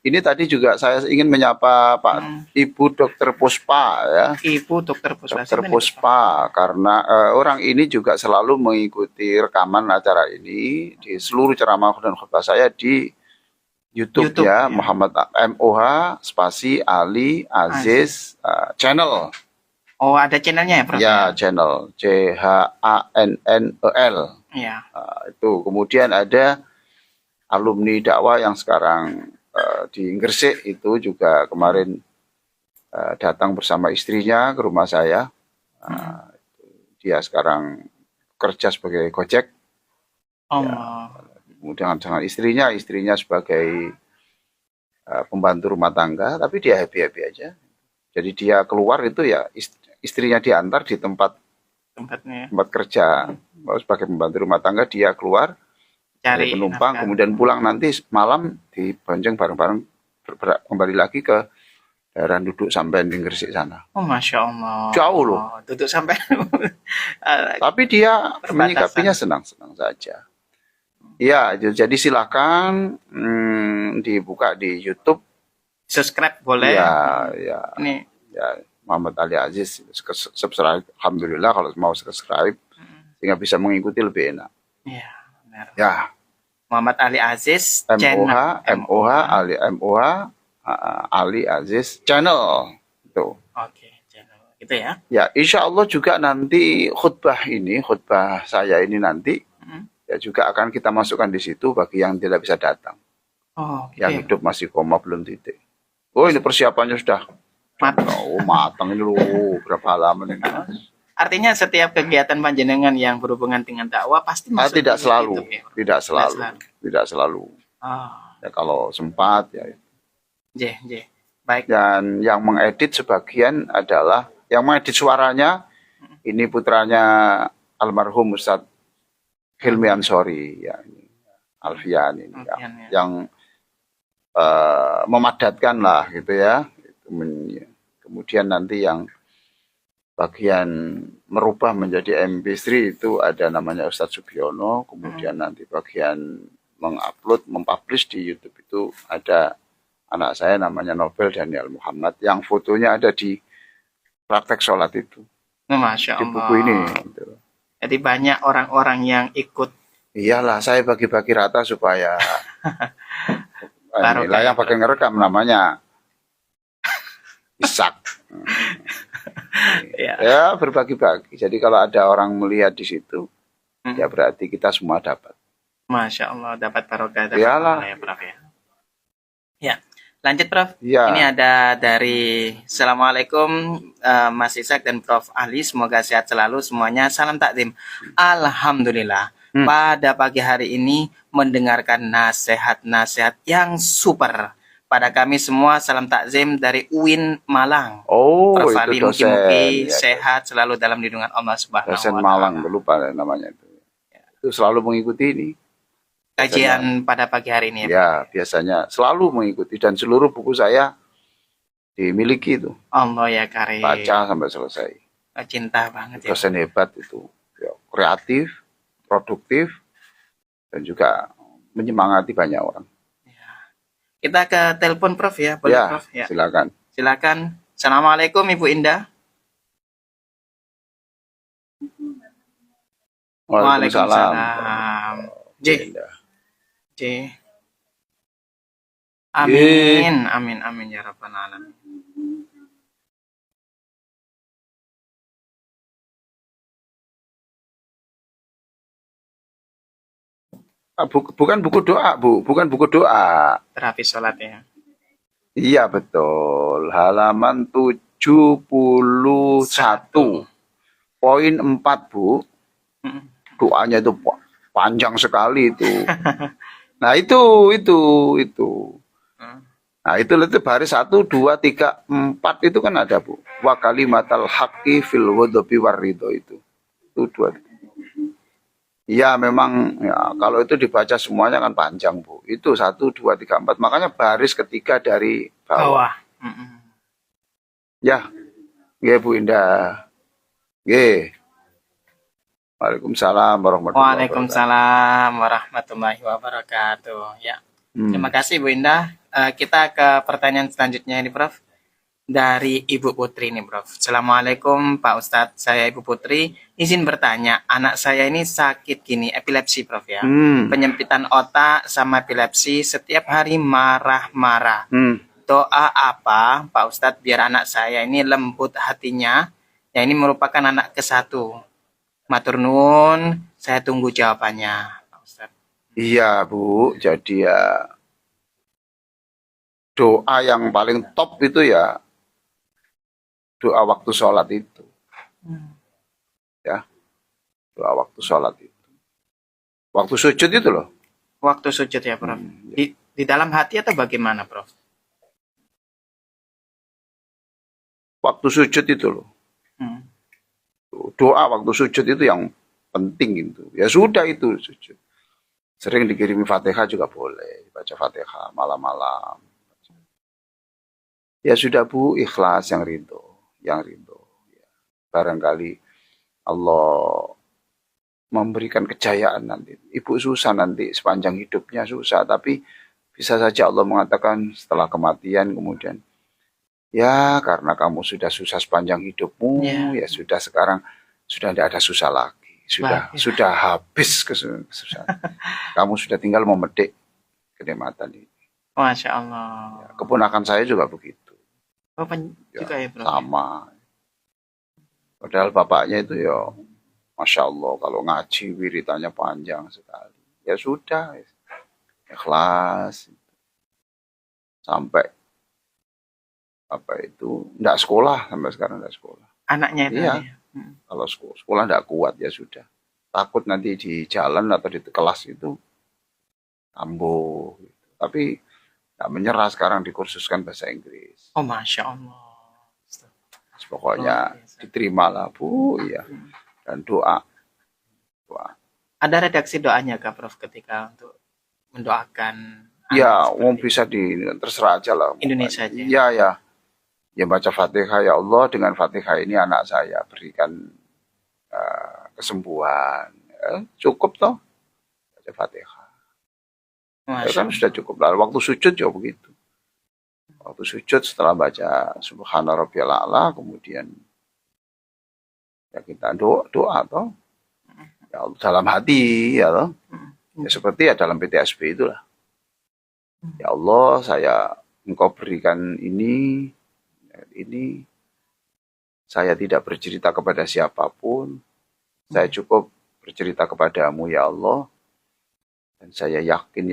ini tadi juga saya ingin menyapa Pak Ibu Dr. Puspa ya. Ibu Dr. Puspa. Dr. Puspa karena orang ini juga selalu mengikuti rekaman acara ini di seluruh ceramah dan khutbah saya di YouTube ya, Muhammad MOH spasi Ali Aziz channel. Oh, ada channelnya ya, Prof? Ya, channel CHANNEL. Iya. Itu kemudian ada alumni dakwah yang sekarang di Gresik itu juga kemarin datang bersama istrinya ke rumah saya. Dia sekarang kerja sebagai Gojek. Oh. Ya, kemudian dengan istrinya sebagai pembantu rumah tangga, tapi dia happy aja. Jadi dia keluar itu ya istrinya diantar di tempat kerja sebagai pembantu rumah tangga, dia keluar cari penumpang, kemudian pulang nanti malam dibonceng bareng-bareng kembali lagi ke daerah duduk sampai di Gresik sana. Oh, Masya Allah. Jauh loh. Duduk sampai. Tapi dia menyikapinya senang-senang saja. Ya, jadi silakan dibuka di YouTube. Subscribe boleh. Ya. Ini. Ya, Muhammad Ali Aziz. Subscribe. Alhamdulillah kalau mau subscribe sehingga bisa mengikuti lebih enak. Iya, benar. Ya. Muhammad Ali Aziz MOH Ali Aziz channel itu. Oke, channel itu ya. Ya, insya Allah juga nanti khutbah saya ini nanti ya juga akan kita masukkan di situ bagi yang tidak bisa datang. Oh, yang hidup masih koma belum titik. Oh, ini persiapannya sudah matang ini loh, berapa halaman ini. Artinya setiap kegiatan panjenengan yang berhubungan dengan dakwah pasti masuk tidak selalu, YouTube, ya? Tidak selalu. Oh. Ya kalau sempat ya. Baik. Dan yang mengedit sebagian adalah yang mengedit suaranya ini putranya almarhum Ustadz Hilmi Ansori ya, Alfian ini yang memadatkan lah gitu ya. Kemudian nanti yang bagian merubah menjadi MP3 itu ada namanya Ustadz Subiono. Kemudian nanti bagian mengupload, mempublish di YouTube itu ada anak saya namanya Nobel Daniel Muhammad, yang fotonya ada di praktek sholat itu, Masya di buku ini. Allah. Gitu. Jadi banyak orang-orang yang ikut Iyalah, saya bagi-bagi rata supaya barokah inilah ya, yang pakai Prof. ngerekam namanya Ishak. Ya. Ya, berbagi-bagi. Jadi kalau ada orang melihat di situ, Hmm. ya berarti kita semua dapat. Masya Allah, dapat barokah, dapat Iyalah. pahala ya, Prof ya. Ya, lanjut Prof. Ya. Ini ada dari Assalamualaikum Mas Ishak dan Prof Ali, semoga sehat selalu semuanya. Salam takdim. Alhamdulillah. Pada pagi hari ini mendengarkan nasihat-nasihat yang super. Pada kami semua salam takzim dari UIN Malang. Oh, Prof itu Ali dosen. mugi-mugi Ya, sehat selalu dalam lindungan Allah Subhanahu dosen wa taala. Malang, lupa namanya itu. Itu selalu mengikuti ini. Kajian pada pagi hari ini ya. Ya, biasanya selalu mengikuti dan seluruh buku saya dimiliki itu. Allah ya karim. Baca sampai selesai. Cinta banget ya. Dosen hebat itu. Ya, kreatif, produktif, dan juga menyemangati banyak orang. Kita ke telepon Prof ya, boleh Ya, Prof ya. silakan. Silakan. Assalamualaikum Ibu Indah. Waalaikumsalam. J. J. Amin, amin, amin ya rabbal alamin. Bukan buku doa, Bu. Bukan buku doa. Terapi sholat ya. Iya, betul. Halaman 71. Poin 4, Bu. Doanya itu panjang sekali itu. Nah, itu. Nah, itu baris 1, 2, 3, 4 itu kan ada, Bu. Wa kalimatal haqqi fil ghadabi waridho itu. Itu 2. Iya, memang ya, kalau itu dibaca semuanya kan panjang, Bu. Itu 1, 2, 3, 4. Makanya baris ketiga dari bawah. Ya, ya Bu Indah. Ya. Waalaikumsalam warahmatullahi wabarakatuh. Waalaikumsalam warahmatullahi wabarakatuh. Ya. Terima kasih Bu Indah. Kita ke pertanyaan selanjutnya ini Prof. Dari Ibu Putri nih Prof. Assalamualaikum Pak Ustadz, saya Ibu Putri. Izin bertanya, anak saya ini sakit gini, epilepsi Prof ya. Penyempitan otak sama epilepsi, setiap hari marah-marah. Doa apa Pak Ustadz biar anak saya ini lembut hatinya? Ya ini merupakan anak ke-1. Matur nuwun, saya tunggu jawabannya Pak Ustadz. Iya Bu, jadi ya doa yang paling top itu ya doa waktu sholat itu. Ya, doa waktu sholat itu. Waktu sujud itu loh. Waktu sujud ya Prof. Di dalam hati atau bagaimana Prof? Waktu sujud itu loh. Doa waktu sujud itu yang penting itu. Ya sudah itu sujud. Sering dikirimi Fatihah juga boleh. Baca Fatihah malam-malam. Ya sudah Bu, ikhlas yang ridho. Yang ridho. Ya. Barangkali Allah memberikan kejayaan nanti. Ibu susah nanti sepanjang hidupnya susah. Tapi bisa saja Allah mengatakan setelah kematian kemudian. Ya karena kamu sudah susah sepanjang hidupmu. Ya sudah sekarang sudah tidak ada susah lagi. Sudah habis kesusahan. Kamu sudah tinggal memetik kenikmatan ini. Masya Allah. Ya, keponakan saya juga begitu. Juga ya, Bro. Sama. Padahal bapaknya itu ya, Masya Allah, kalau ngaji wiritannya panjang sekali. Ya sudah, ikhlas. Sampai apa itu, enggak sekolah sampai sekarang enggak sekolah. Anaknya itu. Iya. Kalau sekolah enggak kuat ya sudah. Takut nanti di jalan atau di kelas itu kambuh. Gitu. Tapi enggak menyerah sekarang dikursuskan bahasa Inggris. Oh Masya Allah. Pokoknya diterimalah Bu, ya. Dan doa. Ada redaksi doanya Kak Prof ketika untuk mendoakan? Ya, bisa terserah aja lah. Indonesia aja. Iya ya. Ya baca Fatihah, ya Allah dengan Fatihah ini anak saya berikan kesembuhan. Cukup toh baca Fatihah. Ya kan sudah cukup lah. Waktu sujud juga begitu. waktu sujud setelah baca Subhana Rabbiyal A'la, kemudian ya kita doa toh, ya Allah, dalam hati ya toh, ya seperti ya dalam PTSB itulah. Ya Allah, Engkau berikan ini, saya tidak bercerita kepada siapapun, saya cukup bercerita kepadamu ya Allah, dan saya yakin.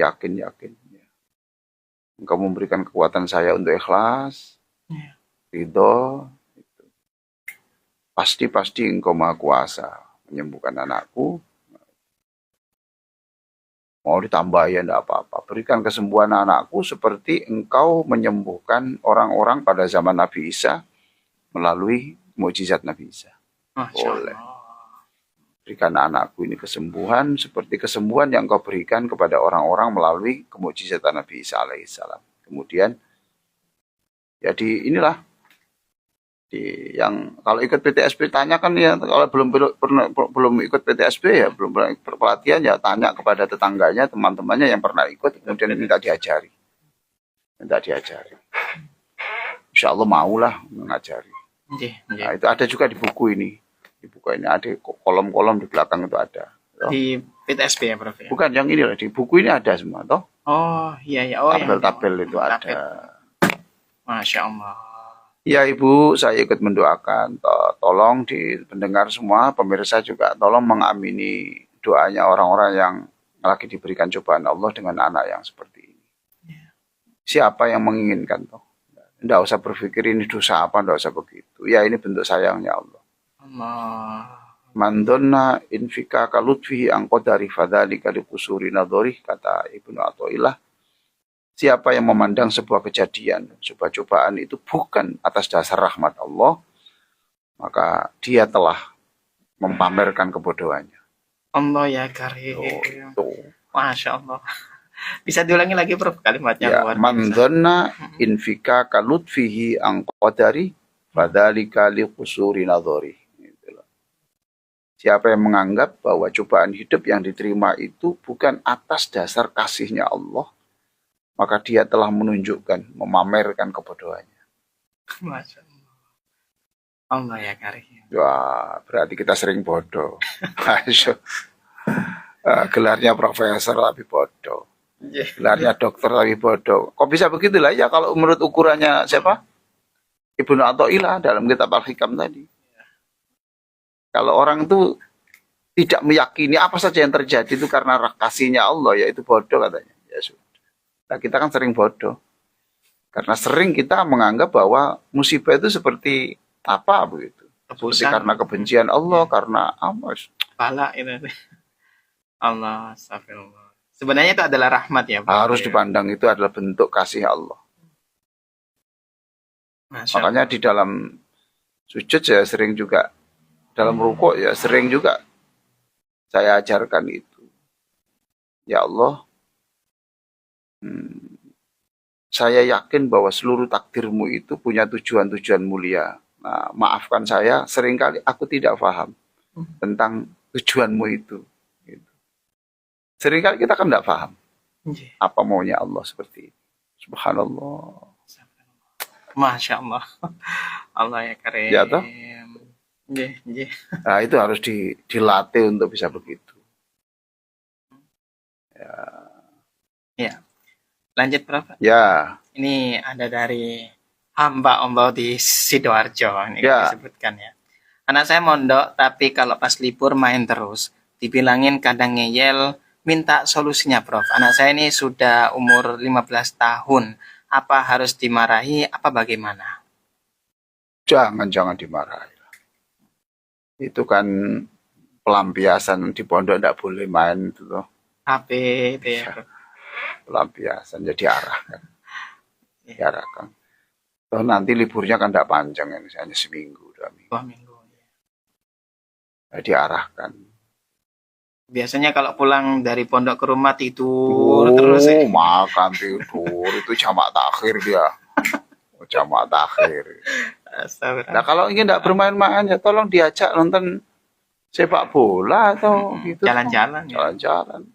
Engkau memberikan kekuatan saya untuk ikhlas, ridho. Pasti Engkau Maha Kuasa menyembuhkan anakku. Mau ditambahin enggak apa-apa. Berikan kesembuhan anakku seperti Engkau menyembuhkan orang-orang pada zaman Nabi Isa melalui mukjizat Nabi Isa. Boleh. Berikan anakku ini kesembuhan seperti kesembuhan yang Engkau berikan kepada orang-orang melalui kemukjizatan Nabi Isa alaihissalam. Kemudian, jadi inilah yang kalau ikut PTSB tanyakan ya, kalau belum ikut PTSB ya, belum pernah ikut pelatihan ya, tanya kepada tetangganya, teman-temannya yang pernah ikut, kemudian minta diajari. Insya Allah maulah mengajari. Nah, itu ada juga di buku ini. Di buku ini ada kolom-kolom di belakang itu ada. Di PTSB ya, Prof? Ya? Bukan, yang ini lah, di buku ini ada semua toh. Oh iya. Oh, tabel-tabel itu ada. Masya Allah. Ya Ibu, saya ikut mendoakan, tolong di pendengar semua, pemirsa juga tolong mengamini doanya orang-orang yang lagi diberikan cobaan Allah dengan anak yang seperti ini. Siapa yang menginginkan toh? Tidak usah berpikir ini dosa apa, tidak usah begitu. Ya ini bentuk sayangnya Allah. Mandonna infika kalutfihi angkodari fadhalika likusuri nadhorih, kata Ibnu Athaillah. Siapa yang memandang sebuah kejadian, sebuah cobaan itu bukan atas dasar rahmat Allah, maka dia telah mempamerkan kebodohannya. Allah ya karim. Masya Allah. Bisa diulangi lagi Prof kalimatnya? Ya, mandonna infika kalutfihi angkodari fadhalika likusuri nadhorih. Siapa yang menganggap bahwa cobaan hidup yang diterima itu bukan atas dasar kasihnya Allah, maka dia telah menunjukkan, memamerkan kebodohannya. Masya Allah. Allah ya karim. Wah, berarti kita sering bodoh. Gelarnya profesor tapi bodoh. Gelarnya dokter tapi bodoh. Kok bisa begitu lah ya kalau menurut ukurannya siapa? Ibnu Athaillah dalam kitab Al-Hikam tadi. Kalau orang itu tidak meyakini apa saja yang terjadi itu karena kasihnya Allah, yaitu bodoh katanya. Ya sudah. Nah, kita kan sering bodoh. Karena sering kita menganggap bahwa musibah itu seperti apa begitu. Seperti karena kebencian Allah, karena apa? Pala itu. Allah, astagfirullah. Sebenarnya itu adalah rahmat ya Pak? Harus dipandang itu adalah bentuk kasih Allah. Makanya di dalam sujud saya sering juga, dalam rukuk ya sering juga saya ajarkan itu. Ya Allah, saya yakin bahwa seluruh takdirmu itu punya tujuan-tujuan mulia. Nah, maafkan saya, seringkali aku tidak paham tentang tujuanmu itu. Gitu. Seringkali kita kan tidak paham apa maunya Allah seperti itu. Subhanallah. Masya Allah. Allah ya karim. Ya toh? Nah, itu harus dilatih untuk bisa begitu. Ya. Lanjut Prof. Ya. Ini ada dari hamba Allah di Sidoarjo. Ini Ya. disebutkan ya. Anak saya mondok, tapi kalau pas libur main terus. Dibilangin kadang ngeyel, minta solusinya Prof. Anak saya ini sudah umur 15 tahun. Apa harus dimarahi, apa bagaimana? Jangan dimarahi. Itu kan pelampiasan di pondok, tidak boleh main itu loh. HP itu ya Prof. Pelampiasan, jadi arahkan. Diarahkan. Toh nanti liburnya kan tidak panjang, misalnya seminggu, 2 minggu. 2 minggu. Ya, diarahkan. Biasanya kalau pulang dari pondok ke rumah tidur terus ya. Makan tidur, itu jamak takhir dia. Jamak takhir. Nah kalau ingin tidak bermain-main ya tolong diajak nonton sepak bola atau gitu. Jalan-jalan. Jalan-jalan.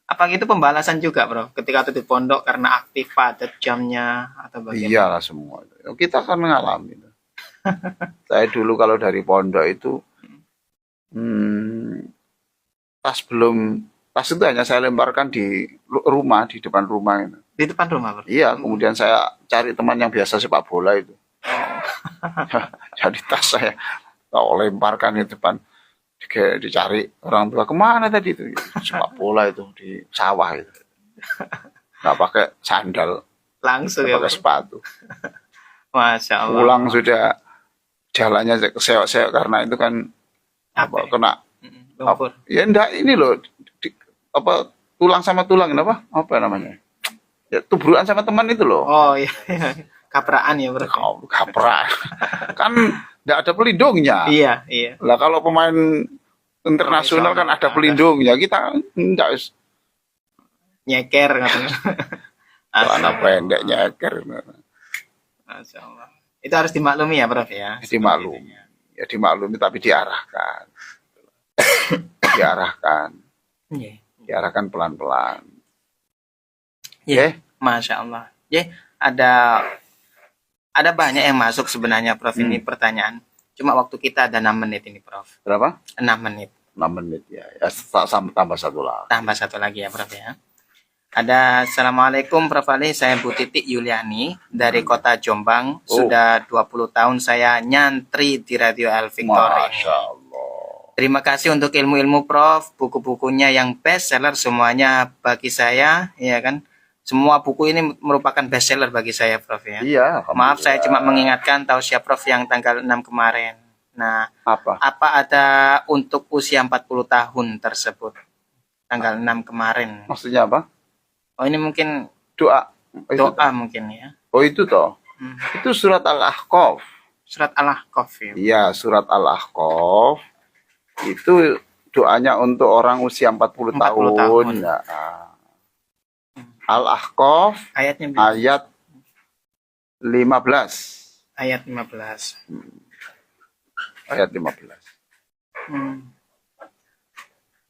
Apa gitu pembalasan juga, Bro? Ketika tutup pondok karena aktif padat jamnya atau bagaimana? Iyalah semua. Kita kan mengalami. Saya dulu kalau dari pondok itu, hmm, tas itu hanya saya lemparkan di rumah, di depan rumah itu. Di depan rumah, Bro? Iya, kemudian saya cari teman yang biasa sepak bola itu. Jadi tas saya lemparkan di depan. Kayak dicari orang tua, kemana tadi itu? Sepak bola itu di sawah itu. Nggak pakai sandal, Langsung nggak ya, pakai Bro? sepatu. Masya Allah. Pulang sudah jalannya keseok-seok karena itu kan Apa ya? kena Lumpur. ya enggak ini loh apa tulang sama tulang apa namanya ya tubrukan sama teman itu loh. Oh iya, kapraan ya, Bro? Kau kaprak kan enggak ada pelindungnya. Iya, iya. Lah kalau pemain internasional kan ada pelindungnya, kita enggak Nyeker katanya. celana pendek nyeker. Masya Allah. Itu harus dimaklumi ya, Prof ya. Dimaklumi. Ya dimaklumi tapi diarahkan. Iya. Diarahkan pelan-pelan. Iya. Masya Allah. Ya, ada banyak yang masuk sebenarnya, Prof. Ini pertanyaan. Cuma waktu kita ada 6 menit ini, Prof. Berapa? 6 menit. 6 menit ya. Ya tambah satu lah. Tambah satu lagi ya, Prof ya. Ada Assalamualaikum Prof Ali, saya Bu Titik Yuliani dari kota Jombang. Sudah 20 tahun saya nyantri di Radio Al Victor ini. Masya Allah. Terima kasih untuk ilmu-ilmu Prof, buku-bukunya yang best seller semuanya bagi saya, ya kan? Semua buku ini merupakan best seller bagi saya, Prof ya. Iya. Maaf saya cuma mengingatkan tausiah Prof yang tanggal 6 kemarin. Nah, apa ada untuk usia 40 tahun tersebut? Tanggal 6 kemarin. Maksudnya apa? Oh, ini mungkin Doa. doa mungkin ya. Oh itu toh. Itu surat Al-Ahqaf. Surat Al-Ahqaf ya. Iya, surat Al-Ahqaf. Itu doanya untuk orang usia 40 tahun. Nah, Al-Ahqaf Ayatnya ayat 15. ayat 15. Ayat 15.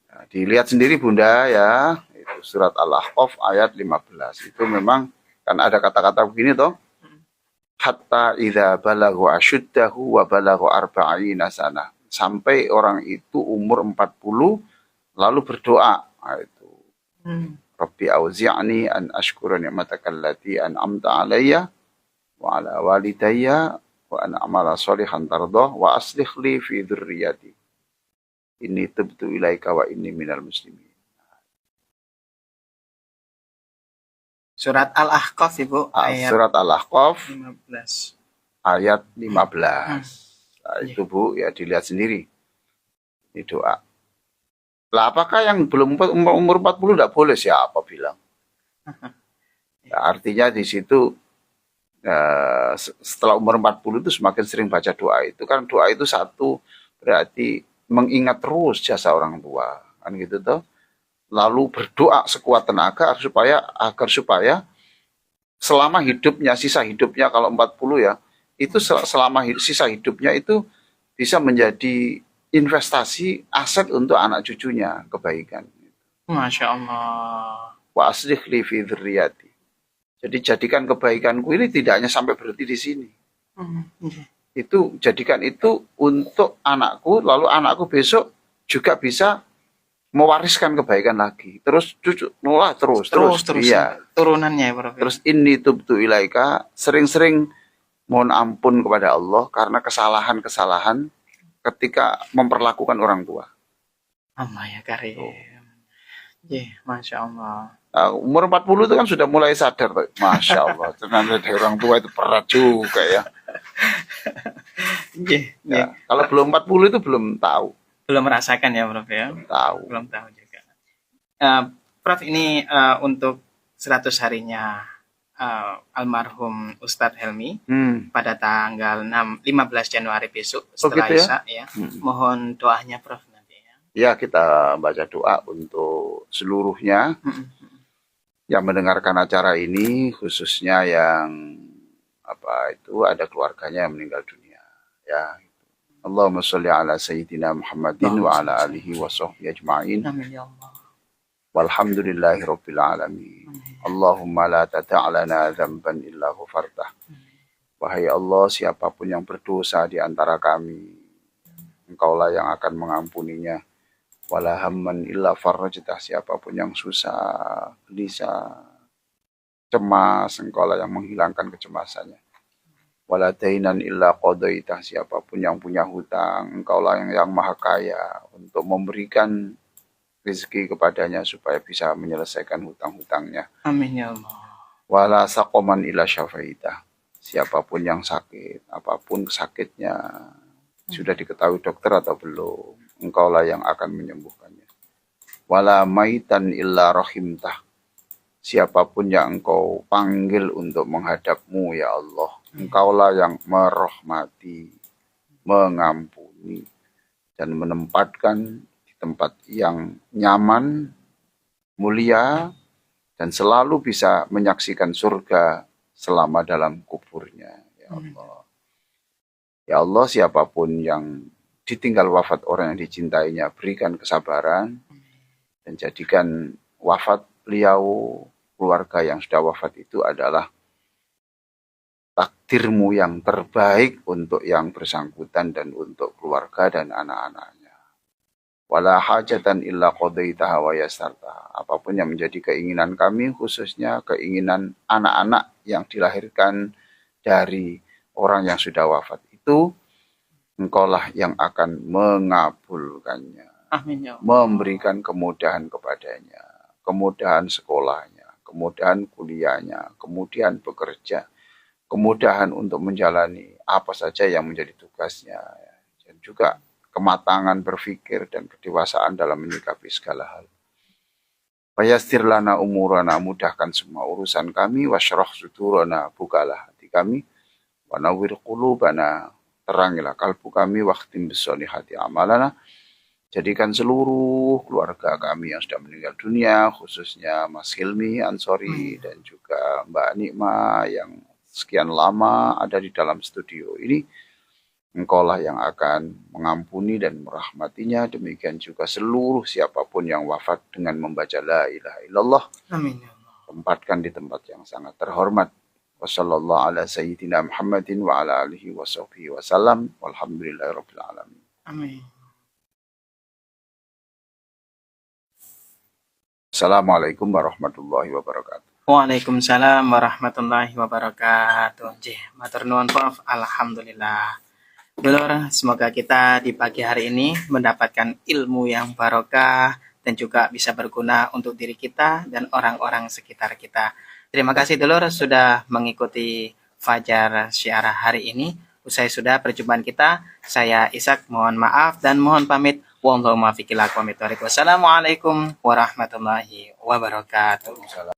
Nah, dilihat sendiri Bunda ya. Itu surat Al-Ahqaf ayat 15. Itu memang kan ada kata-kata begini toh. Hatta idza balaghu asyuddahu wa balaghu arba'ina sanah. Sampai orang itu umur 40 lalu berdoa. Nah, itu. Rabbi auzi'ni an ashkura ni'mataka allati an'amta alayya wa ala walidayya wa an amala shalihan tardah wa aslih li fi dzurriyyati. Inni tubtu ilaika wa inni minal muslimin. Surat Al-Ahqaf Ibu, ayat Surat Al-Ahqaf 15. ayat 15. Nah, itu Bu, ya dilihat sendiri. Ini doa. Lah apakah yang belum umur 40 tidak boleh? Siapa bilang? Ya, artinya di situ setelah umur 40 itu semakin sering baca doa itu. Kan doa itu satu berarti mengingat terus jasa orang tua. Kan gitu toh. Lalu berdoa sekuat tenaga agar supaya selama hidupnya, sisa hidupnya kalau 40 ya, itu selama sisa hidupnya itu bisa menjadi investasi aset untuk anak cucunya, kebaikan. Masya Allah. Wa aslih li fi dzurriyyati. Jadi jadikan kebaikanku ini tidak hanya sampai berhenti di sini. Itu jadikan itu untuk anakku, lalu anakku besok juga bisa mewariskan kebaikan lagi. Terus cucu terus. Iya. Turunannya ya, Prof. Terus inni tubtu ilaika, sering-sering mohon ampun kepada Allah karena kesalahan-kesalahan ketika memperlakukan orang tua. Allah ya karim. Masya Allah. Nah, umur 40 itu kan sudah mulai sadar. Masya Allah. Ternyata dari orang tua itu berat juga ya. Ya. Kalau belum 40 itu belum tahu. Belum merasakan ya, Prof ya? Belum tahu juga. Prof, ini untuk 100 harinya almarhum Ustadz Helmi pada tanggal 15 Januari besok setelah Isya ya. Mohon doanya Prof nanti ya. Ya, kita baca doa untuk seluruhnya yang mendengarkan acara ini, khususnya yang ada keluarganya yang meninggal dunia ya. Allahumma sholli ala sayyidina Muhammadin wa ala alihi wa sahbihi ajma'in. Amin ya Allah. Walhamdulillahi rabbil alamin. Allahumma la tata'lana dzamban illa ghafartah. Wahai Allah, siapapun yang berdosa di antara kami, Engkaulah yang akan mengampuninya. Wala hamman illa farajtah, siapapun yang susah, gelisah, cemas, Engkaulah yang menghilangkan kecemasannya. Wala dainan illa qadaitah, siapapun yang punya hutang, Engkaulah yang maha kaya untuk memberikan rezeki kepadanya supaya bisa menyelesaikan hutang-hutangnya. Amin ya Allah. Wala saqaman illa syafaitah, siapapun yang sakit, apapun sakitnya, sudah diketahui dokter atau belum, Engkaulah yang akan menyembuhkannya. Wala maitan illa rahimtah, siapapun yang Engkau panggil untuk menghadapmu ya Allah, Engkaulah yang merahmati, mengampuni, dan menempatkan di tempat yang nyaman, mulia, dan selalu bisa menyaksikan surga selama dalam kuburnya ya Allah. Ya Allah, siapapun yang ditinggal wafat orang yang dicintainya, berikan kesabaran dan jadikan wafat beliau, keluarga yang sudah wafat itu adalah takdirmu yang terbaik untuk yang bersangkutan dan untuk keluarga dan anak-anaknya. Wala hajatan illa qadaitaha wa yassartaha, apapun yang menjadi keinginan kami, khususnya keinginan anak-anak yang dilahirkan dari orang yang sudah wafat itu, Engkaulah yang akan mengabulkannya. Amin ya Allah. Memberikan kemudahan kepadanya, kemudahan sekolahnya, kemudahan kuliahnya, kemudahan bekerja, kemudahan untuk menjalani apa saja yang menjadi tugasnya, dan juga kematangan berpikir dan kedewasaan dalam menyikapi segala hal. Fayassir lana umurana, mudahkan semua urusan kami, wasyrah sudurana, bukalah hati kami, wa nawwir qulubana, terangilah kalbu kami, wakhtim bisolihati amalana, jadikan seluruh keluarga kami yang sudah meninggal dunia, khususnya Mas Hilmi Ansori dan juga Mbak Nikma yang sekian lama ada di dalam studio ini, Engkaulah yang akan mengampuni dan merahmatinya. Demikian juga seluruh siapapun yang wafat dengan membaca la ilaha illallah. Amin ya Allah. Tempatkan di tempat yang sangat terhormat. Wassallallahu ala sayyidina Muhammadin wa ala alihi wa sahbihi wasallam. Walhamdulillahirabbil alamin. Amin. Assalamualaikum warahmatullahi wabarakatuh. Waalaikumsalam warahmatullahi wabarakatuh. Jih, matur nuwun prof. Alhamdulillah. Dulur, semoga kita di pagi hari ini mendapatkan ilmu yang barokah dan juga bisa berguna untuk diri kita dan orang-orang sekitar kita. Terima kasih dulur sudah mengikuti Fajar Syiarah hari ini. Usai sudah perjumpaan kita, saya Ishak mohon maaf dan mohon pamit. Wassalamualaikum warahmatullahi wabarakatuh.